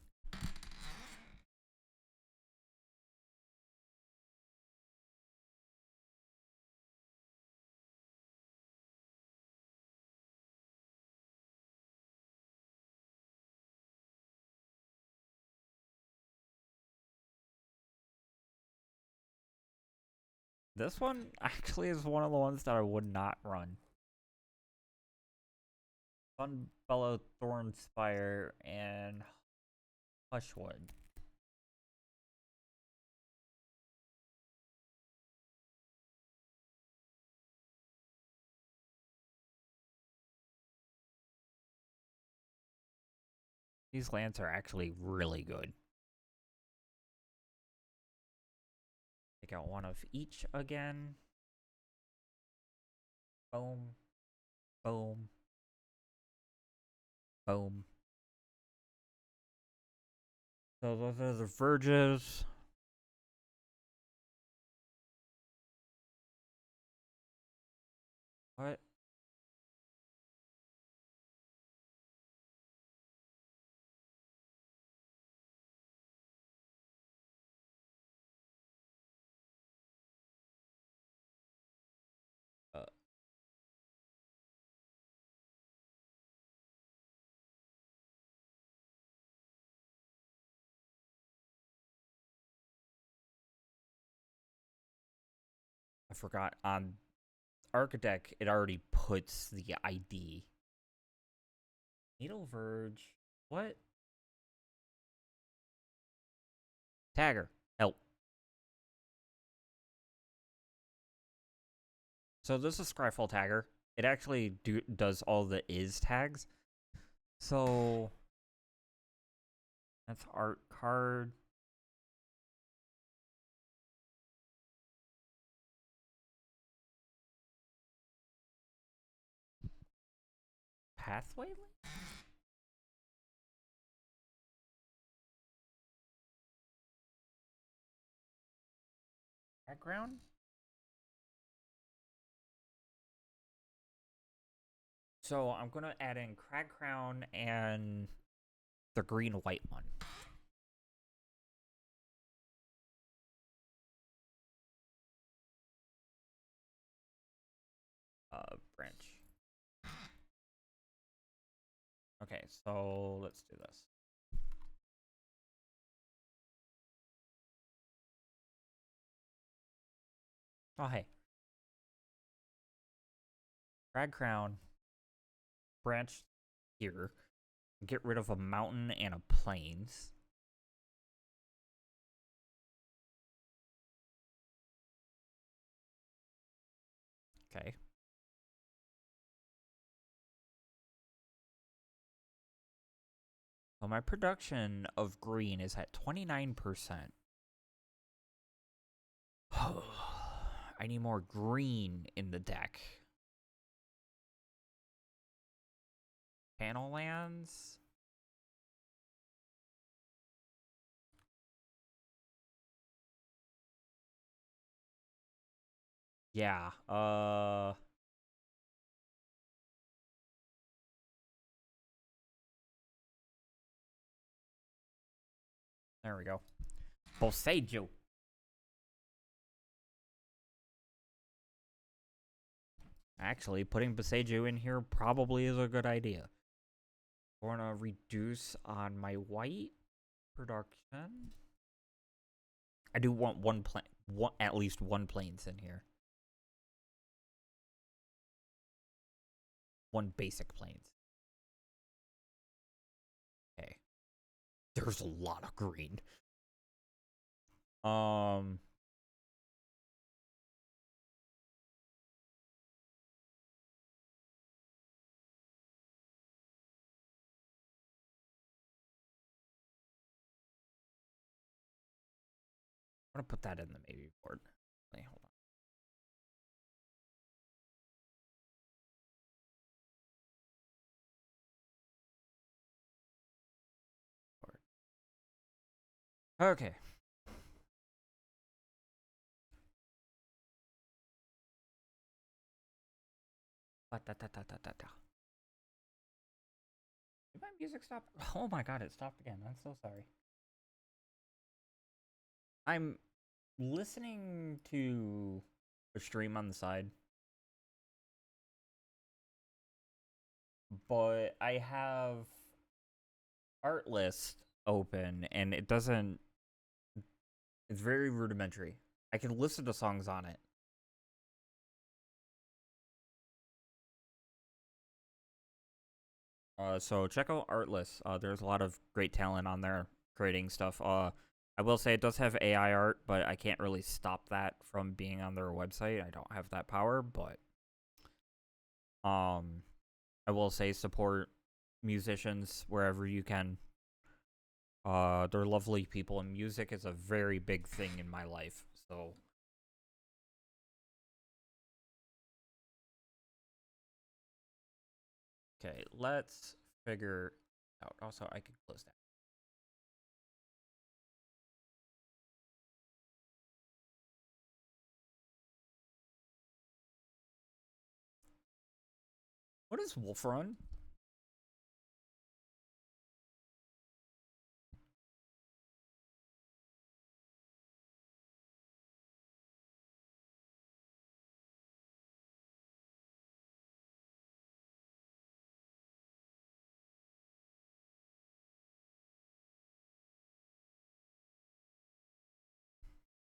This one actually is one of the ones that I would not run. Sunbellow, Thornspire, and Hushwood. These lands are actually really good. Take out one of each again. Boom. Boom. Boom. So those are the Verges. What? Uh, I forgot. On Architect, it already puts the ID. Needle Verge. What? Tagger. Help. So this is Scryfall Tagger. It actually does all the is tags. So that's art card. pathway? Background? So I'm gonna add in Crag Crown and the green white one. Branch. Okay, so let's do this. Oh, hey. Crag Crown. Branch here. Get rid of a mountain and a plains. Okay. So my production of green is at 29%. I need more green in the deck. Panel lands? Yeah, there we go. Boseiju. Actually, putting Boseiju in here probably is a good idea. I'm gonna reduce on my white production. I do want at least one plains in here. One basic plains. Okay. There's a lot of green. I'm gonna put that in the maybe board. Wait, hold on. Okay. Did my music stop? Oh my god, it stopped again. I'm so sorry. I'm listening to a stream on the side, but I have Artlist open and it doesn't. It's very rudimentary. I can listen to songs on it. So check out Artlist. There's a lot of great talent on there creating stuff. I will say it does have AI art, but I can't really stop that from being on their website. I don't have that power, but I will say support musicians wherever you can. They're lovely people, and music is a very big thing in my life. So, okay, let's figure out. Also, I could close that. What is Wolf Run?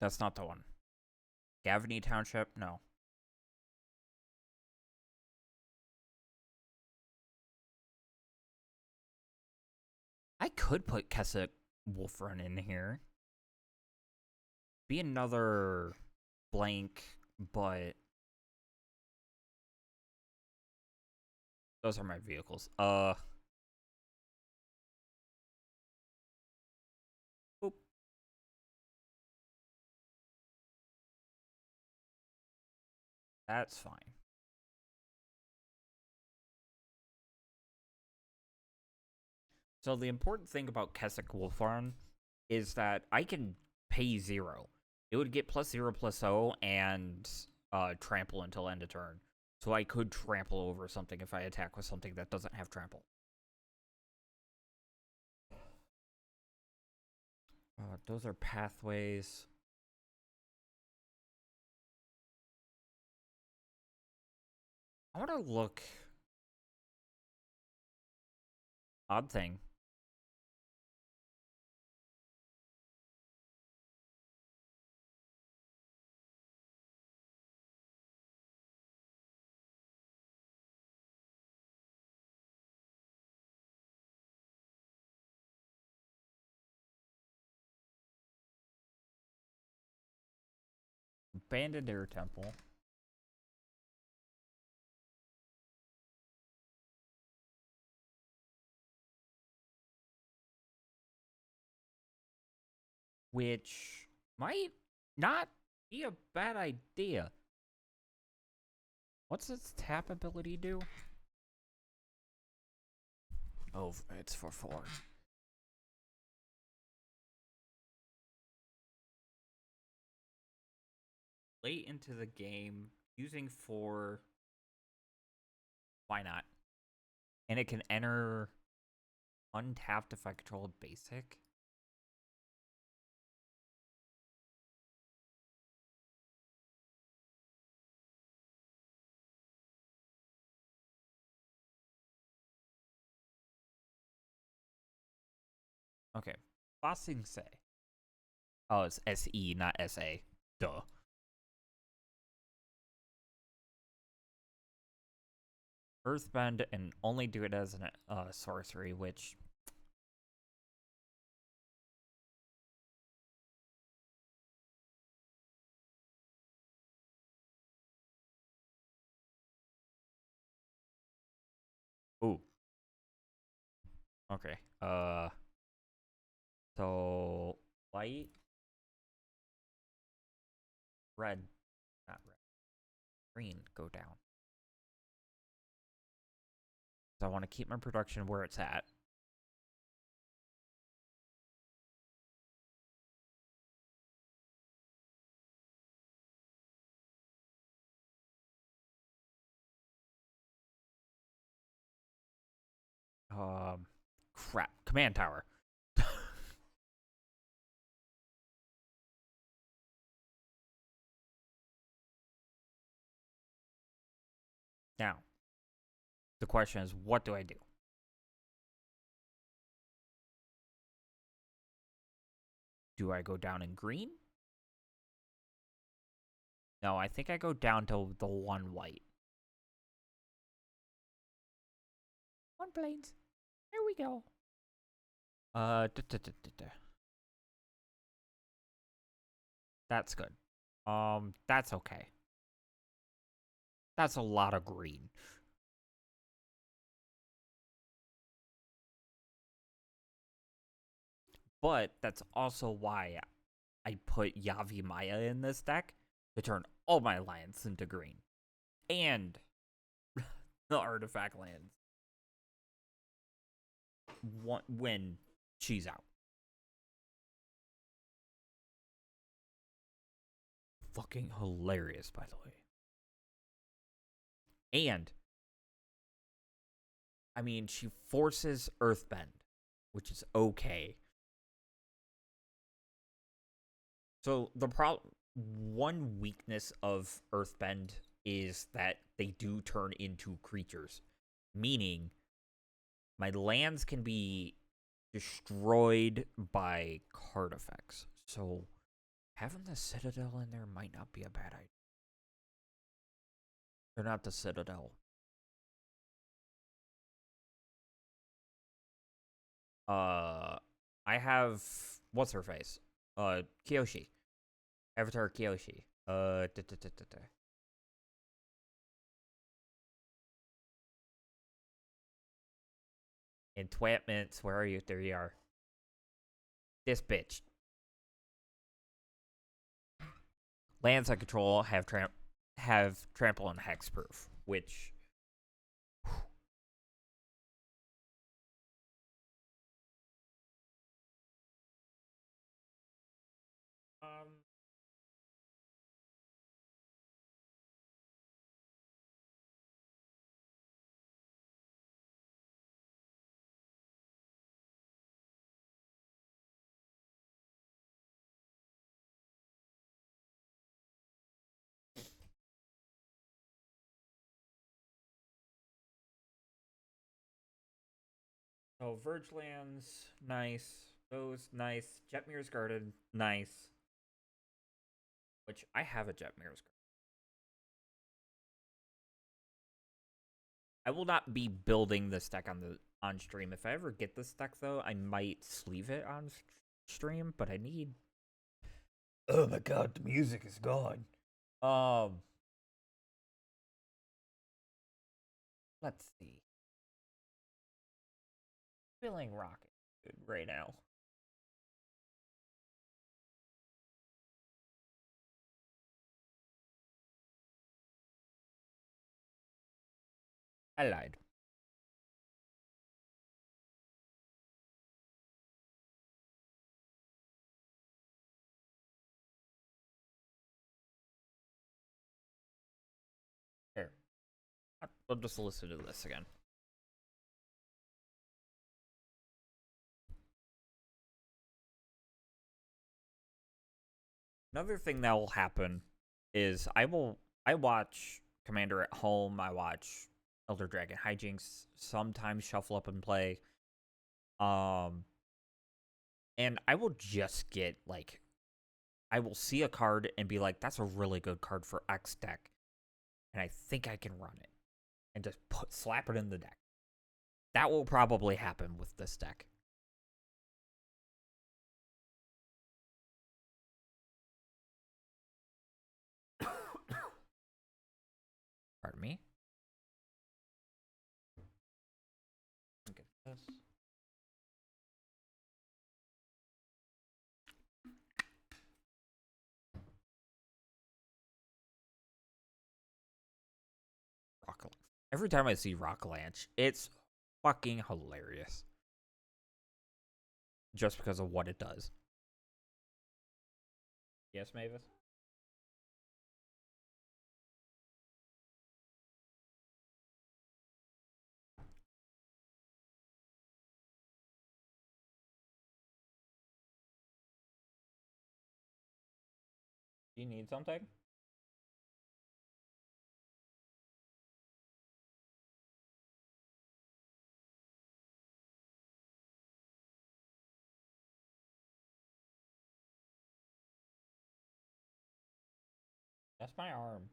That's not the one. Gavany Township? No. I could put Keswick Wolf Run in here. Be another blank, but those are my vehicles. Boop. That's fine. So the important thing about Keswick Wolfrun is that I can pay 0. It would get +0/+0 and trample until end of turn. So I could trample over something if I attack with something that doesn't have trample. Those are pathways. I want to look. Odd thing. Abandoned Air Temple. Which might not be a bad idea. What's its tap ability do? Oh, it's for 4. Late into the game, using 4. Why not? And it can enter untapped if I control a basic. Okay. Bossing say. Oh, it's SE, not SA. Duh. Earthbend and only do it as a sorcery, which ooh. Okay. So white, red, not red, green go down. So I want to keep my production where it's at. Crap. Command tower. Now, the question is, what do I do? Do I go down in green? No, I think I go down to the 1 white. 1 plains. There we go. That's good. That's okay. That's a lot of green. But that's also why I put Yavi Maya in this deck to turn all my lands into green. And the artifact lands when she's out. Fucking hilarious, by the way. And I mean, she forces Earthbend, which is okay. So the one weakness of Earthbend is that they do turn into creatures, meaning my lands can be destroyed by card effects. So having the Citadel in there might not be a bad idea. They're not the Citadel. I have what's her face? Kiyoshi. Avatar Kiyoshi. Entrapments, where are you? There you are. This bitch. Lands I control have trample and hexproof, which So Vergelands, nice. Those, nice. Jetmir's Garden, nice. Which, I have a Jetmir's Garden. I will not be building this deck on stream. If I ever get this deck, though, I might sleeve it on stream, but I need... Oh my god, the music is gone. Let's see. Feeling rocket right now. I lied. Here. I'll just listen to this again. Another thing that will happen is I watch Commander at home, I watch Elder Dragon Hijinks, sometimes Shuffle Up and Play. And I will just get like I will see a card and be like, that's a really good card for X deck. And I think I can run it. And just slap it in the deck. That will probably happen with this deck. Pardon me. Look at this. Every time I see Rocklanch, it's fucking hilarious. Just because of what it does. Yes, Mavis? Do you need something? That's my arm.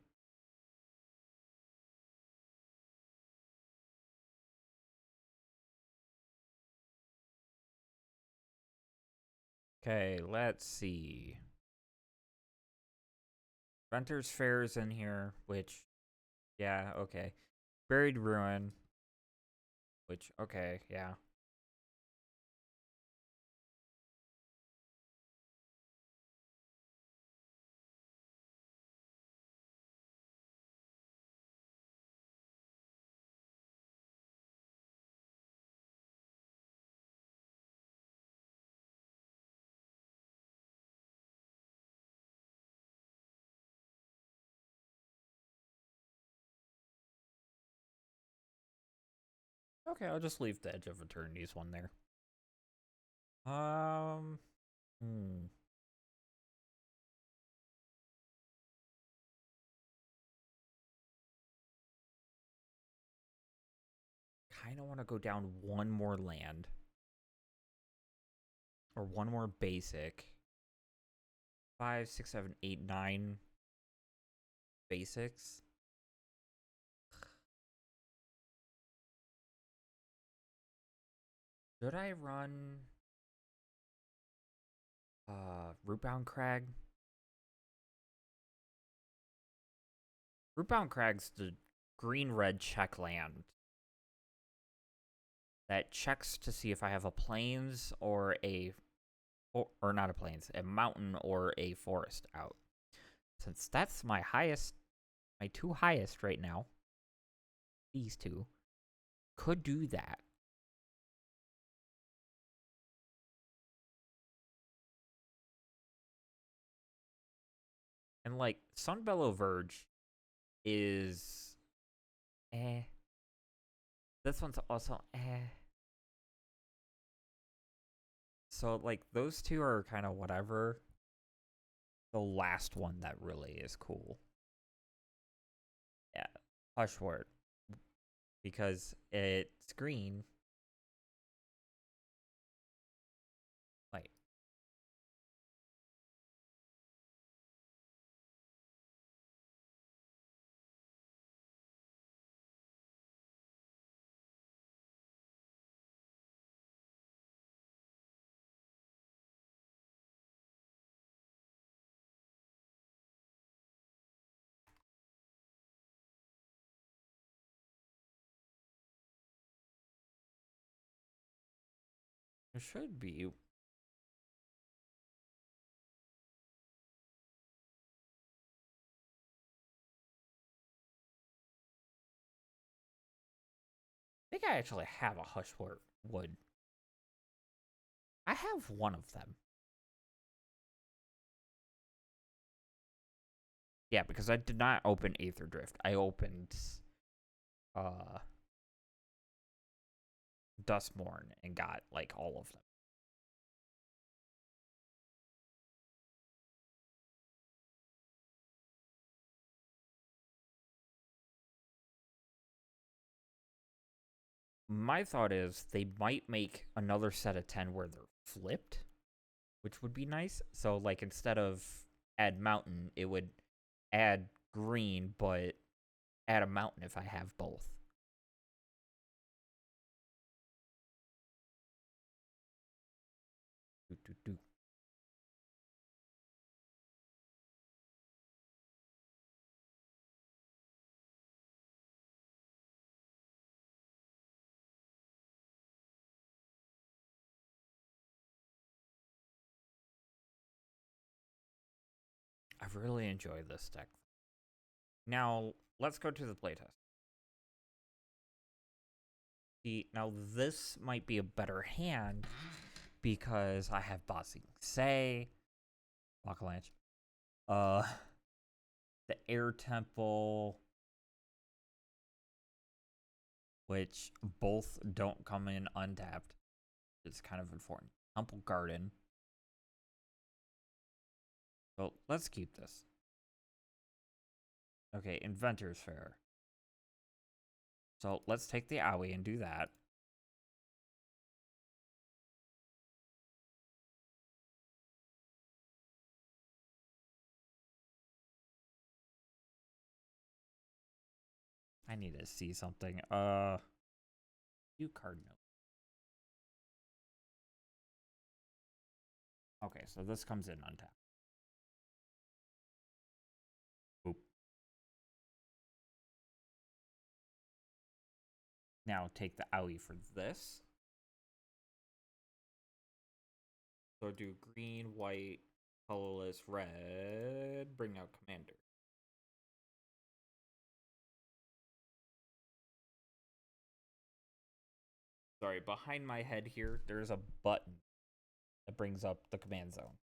Okay, let's see. Venter's Fair's in here, which, yeah, okay. Buried Ruin, which, okay, yeah. Okay, I'll just leave the Edge of Eternity's one there. Kind of want to go down one more land. Or one more basic. 5, 6, 7, 8, 9 basics. Should I run Rootbound Crag? Rootbound Crag's the green-red check land that checks to see if I have a plains or a or not a plains, a mountain or a forest out. Since that's my highest, my two highest right now, these two could do that. And like Sunbellow Verge is This one's also So like those two are kind of whatever. The last one that really is cool. Yeah, Hushword. Because it's green should be. I think I actually have a Hushwort wood. I have one of them. Yeah, because I did not open Aether Drift. I opened uh Dustmourne and got like all of them. My thought is they might make another set of 10 where they're flipped, which would be nice. So like instead of add mountain, it would add green, but add a mountain if I have both. Do, do, do. I really enjoy this deck. Now, let's go to the playtest. See, now this might be a better hand because I have Bossing Say, Bakalanch, the Air Temple, which both don't come in untapped. It's kind of important. Temple Garden. So let's keep this. Okay, Inventor's Fair. So let's take the Owie and do that. I need to see something. You card note. Okay, so this comes in untapped. Boop. Now take the Owie for this. So do green, white, colorless, red. Bring out Commander. Sorry, behind my head here, there's a button that brings up the command zone.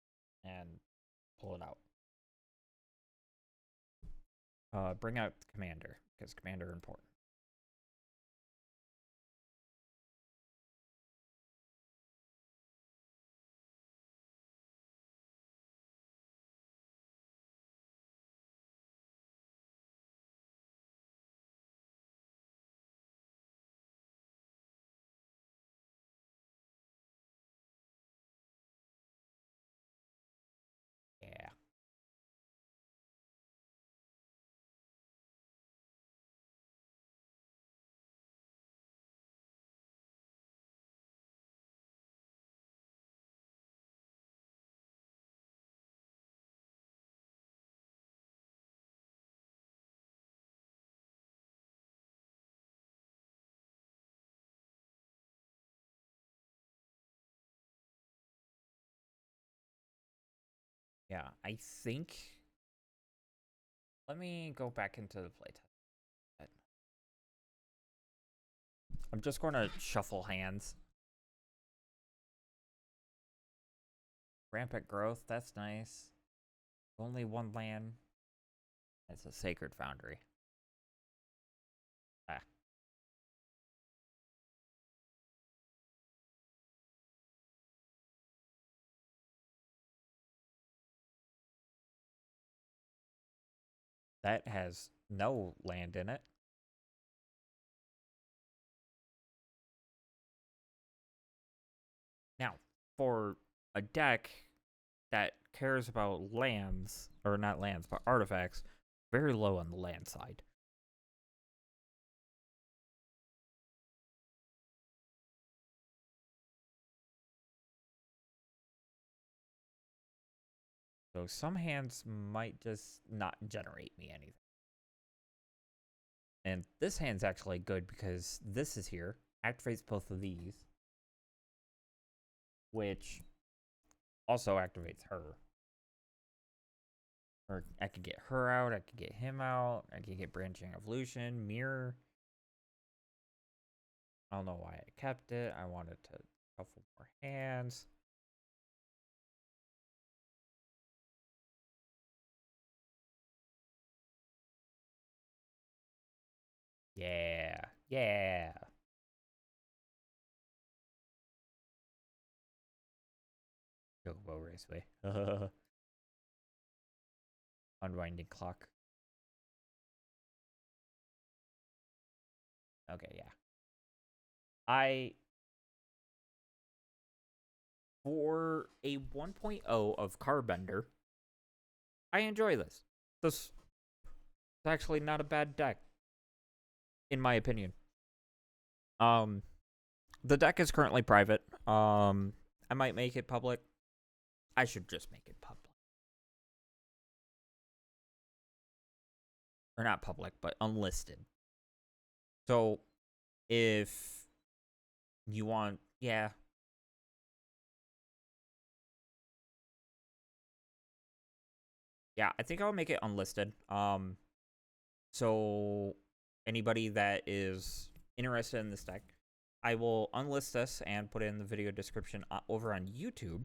And pull it out. Bring out Commander, because Commander important. Yeah. Yeah, I think. Let me go back into the playtest. I'm just going to shuffle hands. Rampant Growth, that's nice. Only one land. It's a Sacred Foundry. Ah. That has no land in it. Now, for a deck that cares about lands, or not lands, but artifacts, very low on the land side. So some hands might just not generate me anything. And this hand's actually good because this is here. Activates both of these. which also activates her. Or I could get her out, I could get him out, I could get Branching Evolution, Mirror. I don't know why I kept it. I wanted to shuffle more hands. Yeah, yeah. Chocobo Raceway. Unwinding clock. Okay, yeah. I for a 1.0 of Carbender, I enjoy this. This is actually not a bad deck, in my opinion. Um, the deck is currently private. I might make it public. I should just make it public. Or not public, but unlisted. So if you want, yeah. Yeah, I think I'll make it unlisted. So anybody that is interested in this deck, I will unlist this and put it in the video description over on YouTube.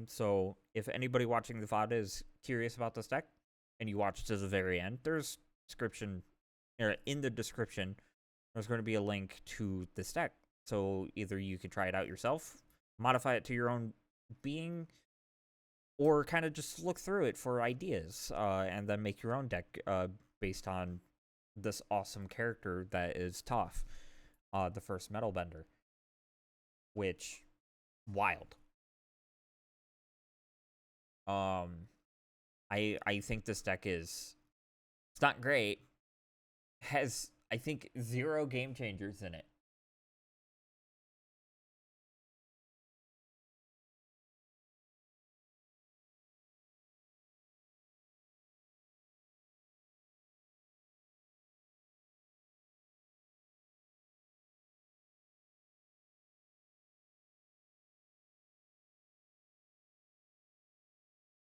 So if anybody watching the VOD is curious about this deck and you watch to the very end, there's description in the description. There's going to be a link to this deck. So either you can try it out yourself, modify it to your own being, or kind of just look through it for ideas, and then make your own deck based on this awesome character that is Toph, the first Metal Bender, which wild. I think this deck is, it's not great. Has, I think, 0 game changers in it.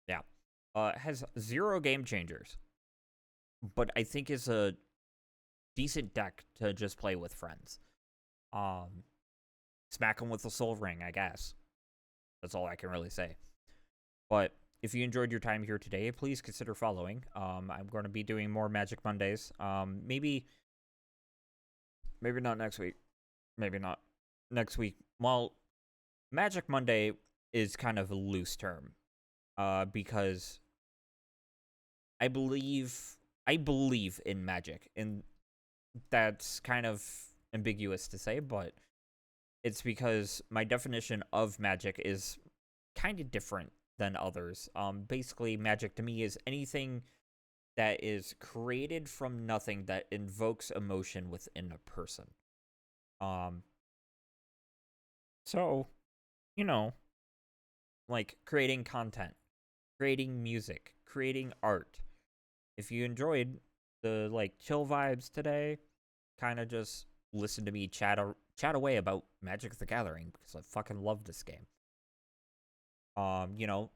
Yeah. It has 0 game changers, but I think is a decent deck to just play with friends. Smack them with a Soul Ring, I guess. That's all I can really say. But if you enjoyed your time here today, please consider following. I'm going to be doing more Magic Mondays. Maybe not next week. Maybe not next week. Well, Magic Monday is kind of a loose term, because I believe in magic, and that's kind of ambiguous to say, but it's because my definition of magic is kind of different than others. Basically, magic to me is anything that is created from nothing that invokes emotion within a person. Um, so, you know, like creating content, creating music, creating art. If you enjoyed the like chill vibes today, kind of just listen to me chat away about Magic the Gathering because I fucking love this game. You know,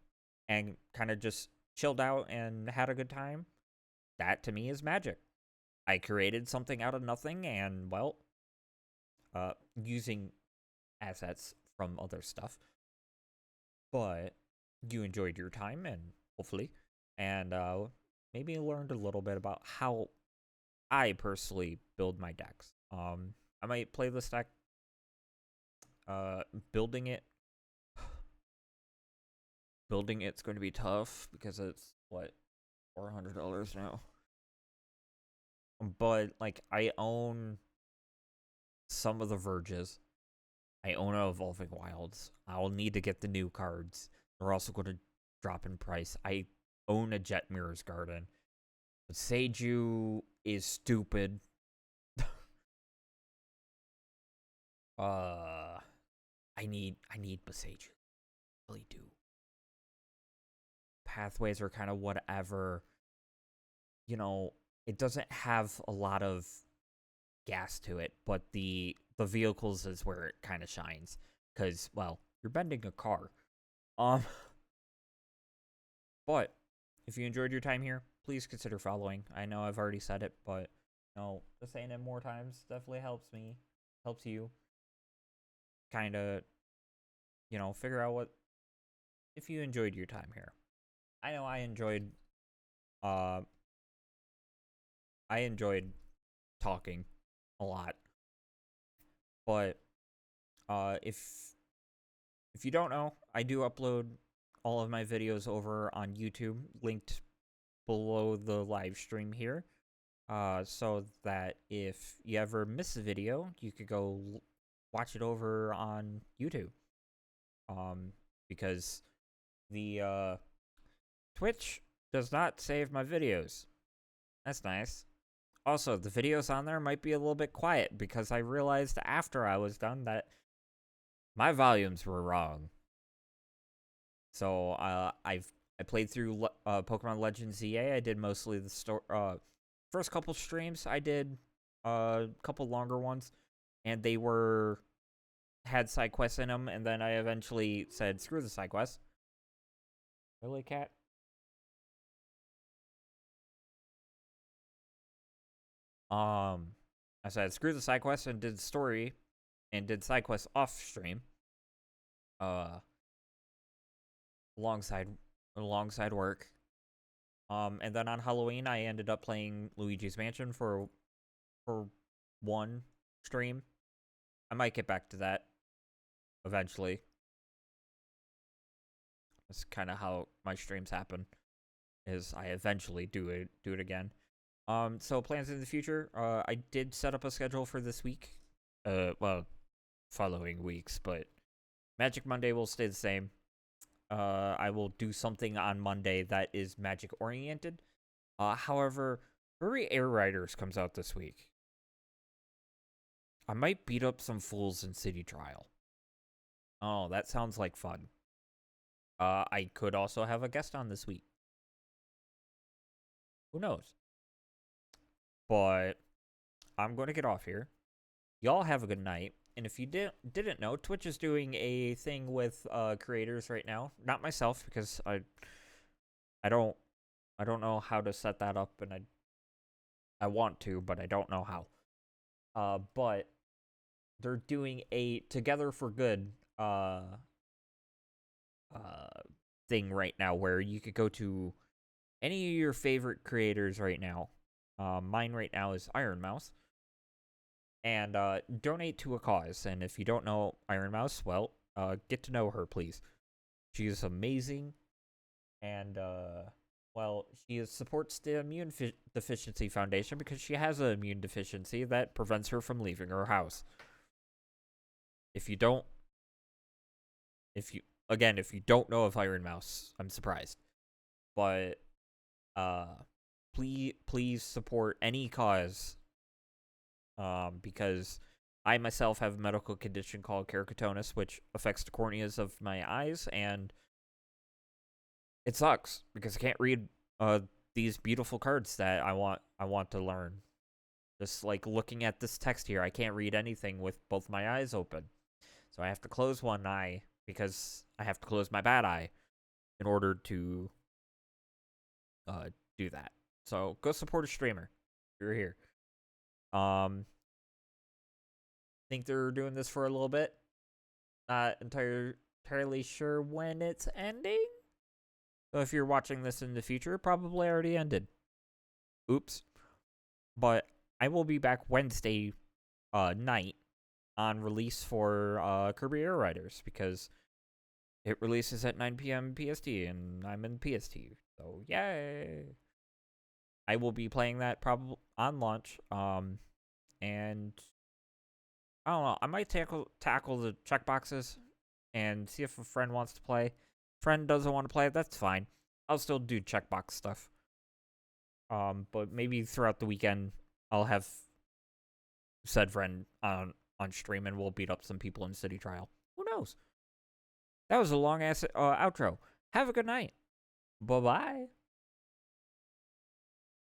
and kind of just chilled out and had a good time. That to me is magic. I created something out of nothing and well, using assets from other stuff. But you enjoyed your time and hopefully, and maybe learned a little bit about how I personally build my decks. I might play this deck. Building it, it's going to be tough because it's what, $400 now. But like, I own some of the Verges. I own a Evolving Wilds. I'll need to get the new cards. They're also going to drop in price. I own a Jet Mirror's Garden. But Seiju is stupid. I need Beseiju. I really do. Pathways are kind of whatever. You know, it doesn't have a lot of gas to it, but the vehicles is where it kind of shines. because, well, you're bending a car. Um, but if you enjoyed your time here, please consider following. I know I've already said it, but just saying it more times definitely helps me, helps you kind of, figure out what if you enjoyed your time here. I know uh I enjoyed talking a lot, but if you don't know, I do upload all of my videos over on YouTube, linked below the live stream here. So that if you ever miss a video, you could go watch it over on YouTube. Because the Twitch does not save my videos. That's nice. Also, the videos on there might be a little bit quiet because I realized after I was done that my volumes were wrong. So I played through Pokemon Legends ZA. I did mostly the first couple streams. I did a couple longer ones, and they had side quests in them. And then I eventually said, "Screw the side quests." Really, cat? I said, "Screw the side quests," and did story, and did side quests off stream. Alongside work. And then on Halloween, I ended up playing Luigi's Mansion for one stream. I might get back to that eventually. That's kind of how my streams happen. Is I eventually do it again. So plans in the future. I did set up a schedule for this week. Well, following weeks, but Magic Monday will stay the same. I will do something on Monday that is Magic oriented. However, Furry Air Riders comes out this week. I might beat up some fools in City Trial. Oh, that sounds like fun. I could also have a guest on this week. Who knows? But I'm going to get off here. Y'all have a good night. And if you didn't know, Twitch is doing a thing with creators right now. Not myself, because I don't know how to set that up, and I want to, but I don't know how. But they're doing a Together for Good thing right now, where you could go to any of your favorite creators right now. Mine right now is Iron Mouse. And donate to a cause. And if you don't know Iron Mouse, well, get to know her, please. She is amazing. And, well, she supports the Immune Deficiency Foundation because she has an immune deficiency that prevents her from leaving her house. If you don't know of Iron Mouse, I'm surprised. But, please support any cause. Because I myself have a medical condition called keratoconus, which affects the corneas of my eyes, and it sucks because I can't read these beautiful cards that I want to learn. Just like looking at this text here, I can't read anything with both my eyes open. So I have to close one eye because I have to close my bad eye in order to do that. So go support a streamer. You're here. Think they're doing this for a little bit. Not entirely sure when it's ending. So if you're watching this in the future, it probably already ended. Oops. But I will be back Wednesday night on release for Kirby Air Riders because it releases at 9 p.m. PST and I'm in PST. So yay! I will be playing that probably on launch. And I don't know. I might tackle the checkboxes and see if a friend wants to play. Friend doesn't want to play, that's fine. I'll still do checkbox stuff. But maybe throughout the weekend, I'll have said friend on stream and we'll beat up some people in City Trial. Who knows? That was a long ass outro. Have a good night. Bye bye.